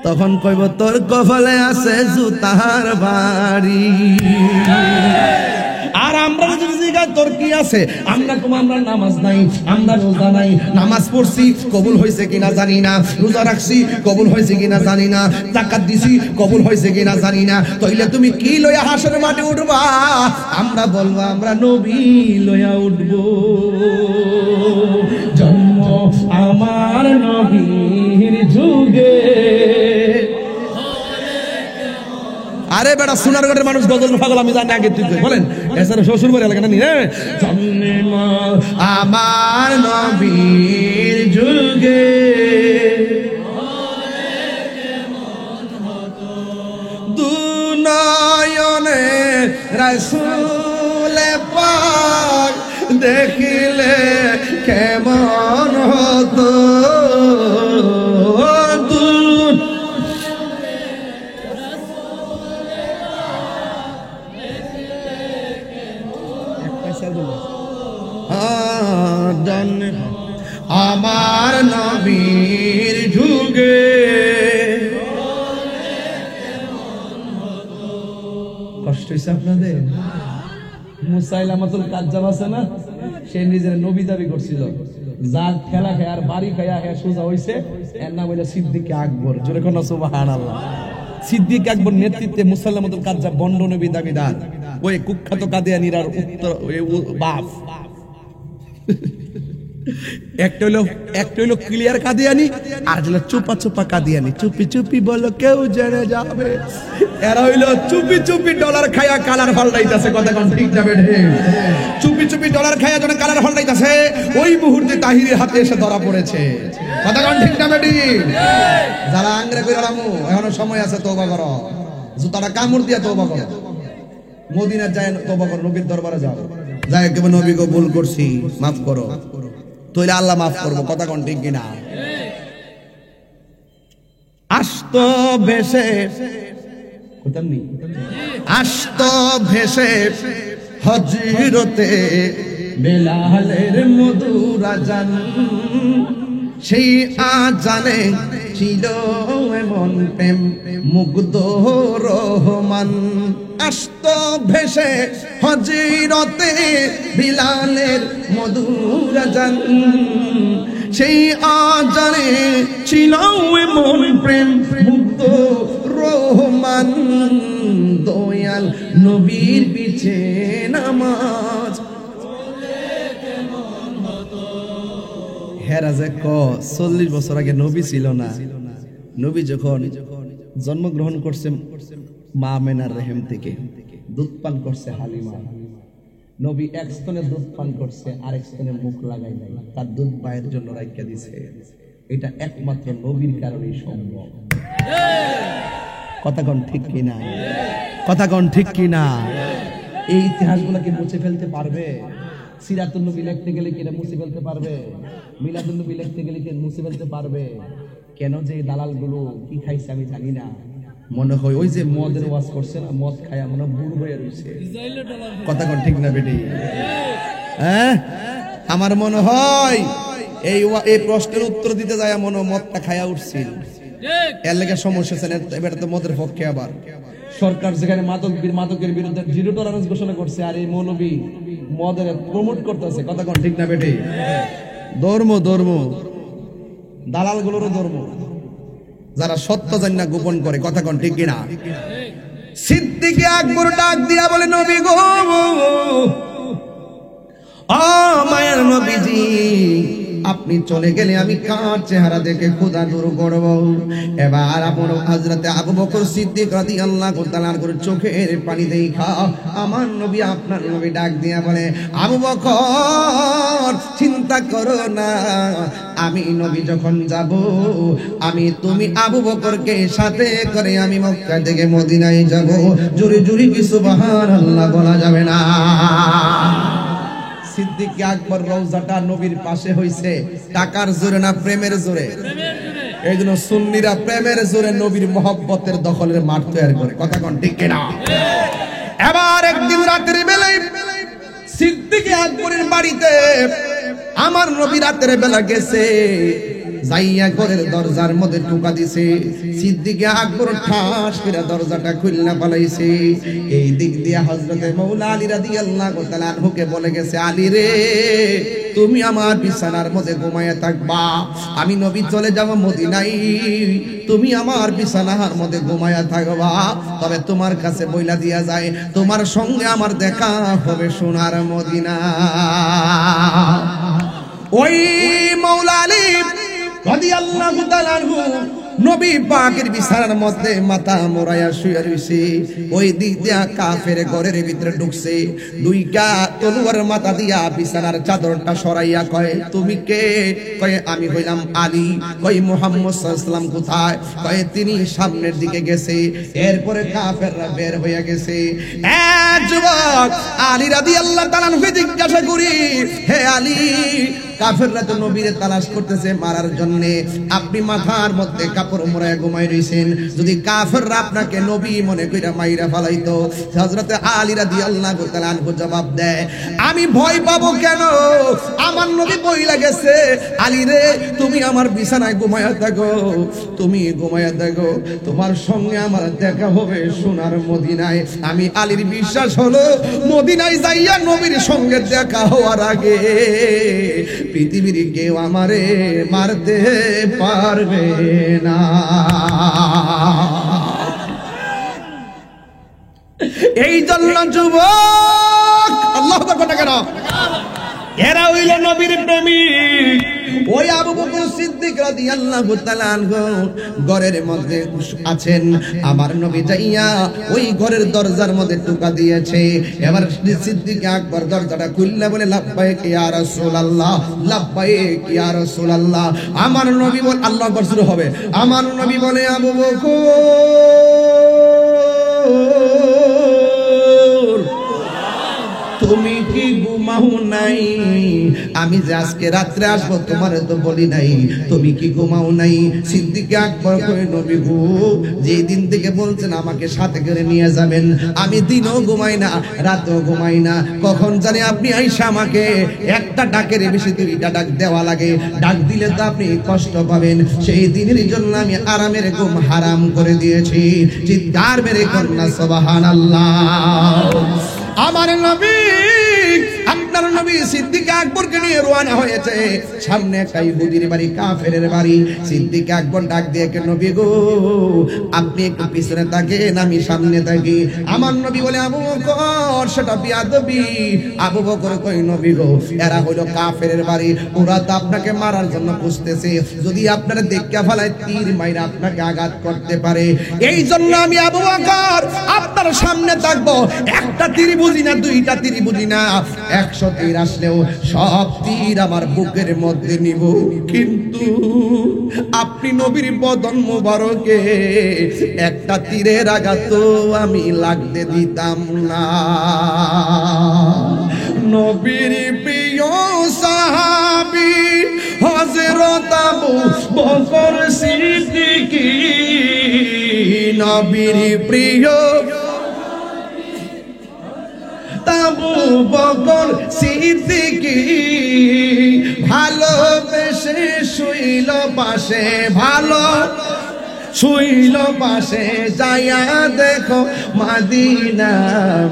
তখন কইব তোর কপালে আছে জুতার বাড়ি। আর আমরা যদি জিজ্ঞাসা তোর কি আছে, আমরা নামাজ নাই, আমরা রোজা নাই, নামাজ পড়ছি কবুল হয়েছে কিনা জানি না, রোজা রাখছি কবুল হয়েছে কিনা জানি না, যাকাত দিছি কবুল হয়েছে কিনা জানি না। তাইলে তুমি কি লইয়া হাসরের মাঠে উঠবা? আমরা বলবো আমরা নবী লইয়া উঠবো। জন্ম আমার নবীর যুগে। আরে বেটা, সোনারগড়ের মানুষ গজল পাগল, আমি জানি আগে তুই বলেন। এছাড়া শ্বশুর বাড়ি এলাকা নি রে। জন্ম আমার নবীর যুগে, দুনয়নে রাসূল পাক দেখিলে কেমন হতো। আমার নবীর যুগে কষ্ট হয়েছে আপনাদের? মুসাইলামাতুল কাজ্জাব আছে না, সে নিজের নবী দাবি করছিল। যার খেলা খায় আর বাড়ি খায়া হ্যাঁ সোজা হয়েছে, এর নাম হইল সিদ্দিক আকবর। জোরে কোন সুবহানাল্লাহ। সিদ্দিক আকবর নেতৃত্বে মুসাইলামাতুল কাজ্জাব বন্ড নবী দাবিদার, ওই কুখ্যাত কাদিয়ানীর উত্তর বাপ। একটা হইলো ক্লিয়ার কাদিয়ানি, আর হইলো চুপা চুপা কাদিয়ানি। চুপি চুপি বলো কেউ জেনে যাবে। এরা হইলো চুপি চুপি ডলার খায়া কালার পাল্টাইতাছে। কথা কোন ঠিক যাবে ঢে? চুপি চুপি ডলার খায়া যখন কালার পাল্টাইতাছে, ওই মুহূর্তে তাহিরের হাতে এসে ধরা পড়েছে। কথা কোন ঠিক যাবে ঠিক? যারা আংরে কইরা রামু, এখনো সময় আছে, তওবা করো। জুতাটা কামড় দিয়া তওবা করো। মদিনা যায় তওবা করো, নবীর দরবারে যাও, যাই কেবল নবীকে ভুল করছি, মাফ করো, তাইলে আল্লাহ মাফ করবো। কথা কোন ঠিক কিনা? আস্ত ভেসে আস্ত ভেসে হযরতে বেলালের মধুর আযান, সেই আযানে ছিল এমন প্রেম মুগ্ধ রহমান। আস্ত ভেসে হযরতে বিলালের মধুর আযান, সেই আযানে ছিল এমন প্রেম মুগ্ধ রহমান। দয়াল নবীর পিছে নামাজ হেরাজে 40 বছর আগে নবী ছিল না। নবী যখন জন্মগ্রহণ করছে মা আমেনার রেহেম থেকে, দুধ পান করছে হালিমা। নবী এক স্তনে দুধ পান করছে, আরেক স্তনে মুখ লাগাই নাই, তার দুধ পায়ের জন্য রাখিয়া দিছে। এটা একমাত্র নবীর কারণেই সম্ভব। কথা কোন ঠিক কিনা? কথা কোন ঠিক কিনা? এই ইতিহাসগুলোকে মুছে ফেলতে পারবে? সিরাতুন নবী লিখতে গেলে কি এটা মুছে ফেলতে পারবে? মিলাদুন নবী লিখতে গেলে কি মুছে ফেলতে পারবে? কেন যে দালালগুলো কি খাইছে আমি জানি না। মনে হয় ওই যে মদের ওয়াজ করছে না, মদ খায়া মনে বুড় হয়ে রয়েছে। কথা কোন ঠিক না বেটি? হ্যাঁ, আমার মনে হয় এই প্রশ্নের উত্তর দিতে যায় মনে মদটা খায়া উঠছিল, এর লেগে সমস্যা আছে। এবার তো মদের পক্ষে আবার সরকার যেখানে মাদকের বিরুদ্ধে 0 টলারেন্স ঘোষণা করছে, আর এই মৌলবী মদের প্রমোট করতেছে। কথা কোন ঠিক না বেটি? ধর্ম দালালগুলোরও ধর্ম, যারা সত্য জান্না গোপন করে। কথা কোন ঠিক কিনা? সিদ্দিকে আকবর ডাক দিয়া বলে, নবী গো, ও মায়ের নবীজি, আপনি চলে গেলে আমি কার চেহারা দেখে খোদা দূর করব? এবার আপন হযরতে আবু বকর সিদ্দিক রাদিয়াল্লাহু তাআলা করে চোখের পানি দেখা আমার নবী, আপনার নবী ডাক দিয়া বলে, আবু বকর চিন্তা করো না, আমি নবী যখন যাব, তুমি আবু বকরকে সাথে করে আমি মক্কা থেকে মদিনায় যাব। জোরে জোরে কি সুবহানাল্লাহ বলা যাবে না? সিদ্দিক আকবর রওজাটা নবীর পাশে হইছে টাকার জোরে না প্রেমের জোরে? এই জন্য সুন্নিরা প্রেমের জোরে নবীর মহব্বতের দখলের মাঠ তৈরি করে। কথা কোন ঠিক কিনা? এবার একদিন রাতের বেলায় সিদ্দিক আকবরের বাড়িতে আমার নবী রাতের বেলা গেছে, যাইয়া ঘরের দরজার মধ্যে টোকা দিছে। সিদ্দিক আকবর ঠাস করে দরজাটা খুলনা পালাইছে। এই দিক দিয়ে হযরতে মাওলা আলী রাদিয়াল্লাহু তাআলা আনহুকে বলে গেছে, আলী রে, তুমি আমার বিছানার মধ্যে ঘুমায়া থাকবা, আমি নবী চলে যাব মদিনায়, তুমি আমার বিছানার মধ্যে ঘুমায়া থাকবা। তবে তোমার কাছে বইলা দিয়া যায়, তোমার সঙ্গে আমার দেখা হবে সোনার মদিনা। ওই মাওলা আলী রাদিয়াল্লাহু তাআলা আনহু নবী পাকের বিছানার মধ্যে মাথা মোড়ায়া শুয়ে রইছে। ওই দিক দিয়া কাফের ঘরের ভিতরে ঢুকছে, দুইটা তলোয়ার মাথা দিয়া বিছানার চাদরটা সরাইয়া কয়, তুমি কে? কয়, আমি হইলাম আলী। কয়, মুহাম্মদ সাল্লাল্লাহু আলাইহি ওয়াসাল্লাম কোথায়? কয়, তিনি সামনের দিকে গেছে। এরপরে কাফেররা বের হইয়া গেছে। এক যুবক আলী রাদিয়াল্লাহু তাআলা আনহু জিজ্ঞাসা করি, হে আলী, কাফেররা তো নবীরে তালাশ করতেছে মারার জন্য, আপনি মাথার মধ্যে কাপড় মোড়ায় ঘুমাই রইছেন, যদি কাফেররা আপনাকে নবী মনে কইরা মাইরা ফালাইতো? হযরতে আলী রাদিয়াল্লাহু তাআলা আনহু জবাব দেয়, আমি ভয় পাবো কেন? আমার নবী বইলা গেছে, আলী রে, তুমি আমার বিছানায় ঘুমায়া থাকো, তুমি ঘুমায়া থাকো, তোমার সঙ্গে আমার দেখা হবে সোনার মদিনায়। আমি আলীর বিশ্বাস হলো, মদিনায় যাইয়া নবীর সঙ্গে দেখা হওয়ার আগে পৃথিবীর কেউ আমারে মারতে পারবে না। এই জন্য যুবক, আল্লাহু আকবার, এরা হইল নবীর প্রেমিক। ওই আবু বকর সিদ্দিক রাদিয়াল্লাহু তাআলা আনহু ঘরের মধ্যে আছেন, আমার নবী যাইয়া ওই ঘরের দরজার মধ্যে টোকা দিয়েছে। এবার সিদ্দিক আকবর দরজাটা খুললে বলে লাব্বাইক ইয়া রাসূলুল্লাহ, লাব্বাইক ইয়া রাসূলুল্লাহ। আমার নবী বলে আল্লাহু আকবার শুরু হবে। আমার নবী বলে আবু বকর তুমি কি ঘুমাও নাই? আমি যে আজকে রাত্রে আসবো তোমার তো বলি নাই, তুমি কি ঘুমাও নাই? সিদ্দিক আকবর কই নবী গো, যে দিন থেকে বলছেন আমাকে সাথে করে নিয়ে যাবেন, আমি দিনও ঘুমাই না রাতও ঘুমাই না। কখন জানি আপনি আইসা আমাকে একটা ডাকের বেশি দুইটা ডাক দেওয়া লাগে, ডাক দিলে তো আপনি কষ্ট পাবেন। সেই দিনের জন্য আমি আরামের ঘুম হারাম করে দিয়েছি। চিৎকার মেরে কন্যা সুবহানাল্লাহ। আমার নবী, আপনার নবী সিদ্দিক আকবরকে নিয়ে রওনা হয়েছে। সামনে একটা ইহুদির বাড়ি, কাফেরের বাড়ি। সিদ্দিক আকবর ডাক দিয়ে কে নবী গো, আপনি একটু পিছনে থাকেন, আমি সামনে থাকি। আমার নবী বলে আবু বকর সেটা বিয়াদবি। আবু বকর কই নবী গো, এরা হলো কাফেরের বাড়ি, ওরা তো আপনাকে মারার জন্য খুঁজতেছে, যদি আপনারা দেখতে ফেলায় তীর মাইরা আপনাকে আঘাত করতে পারে। এই জন্য আমি আবু বকর আপনার সামনে থাকবো। একটা তীর বুঝি না, দুইটা তীর বুঝি না, 100 তীর আসলেও সব তীর আমার বুকের মধ্যে নিব, কিন্তু আপনি নবীর বদন মোবারকে একটা তীরের আঘাত আমি লাগতে দিতাম না। নবীর প্রিয় সাহাবী হযরত আবু বকর সিদ্দিক, নবীর প্রিয় আবু বকর সিদ্দিক, ভালোবেসে শুইল পাশে, ভালো শুইল পাশে। যাইয়া দেখো মদিনা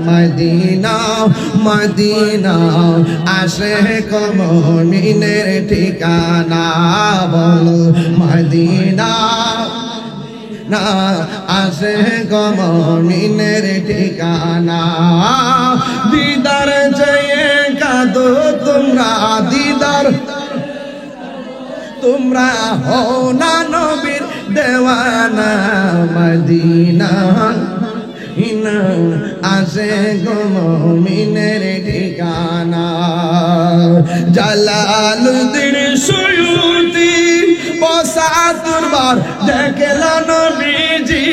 মদিনা মদিনা, আসে মুমিনের ঠিকানা, বলো মদিনা না, আসে মুমিনের ঠিকানা। দিদার চেয়ে কাঁদো তোমরা, দিদার তোমরা হও না নবীর দেওয়ানা, মদিনা আসে মুমিনের ঠিকানা। জালালউদ্দিন সুয়ুতি পঁচাত্তরবার দেখল নবীজি,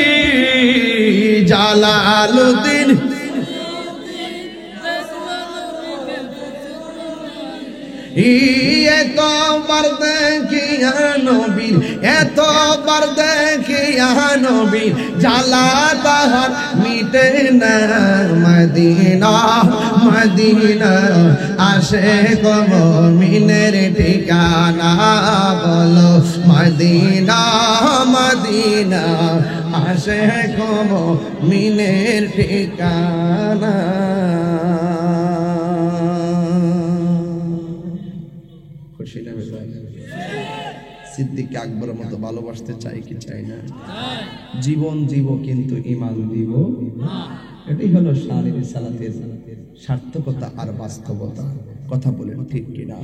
জালালউদ্দিন এতবার দেখিয়া নবীর, এতবার দেখিয়া নবীর জালা তাহার মিটে না, মদিনা মদিনা আসে মুমিনের ঠিকানা, বলো মদিনা মদিনা আসে মুমিনের ঠিকানা। সিদ্দিক আকবরের মতো ভালোবাসতে চাই কি চাই না? জীবন জীব কিন্তু ঈমান দিব। এটাই হলো শানের সালাতের সার্থকতা আর বাস্তবতা। কথা বলেন ঠিক কিনা?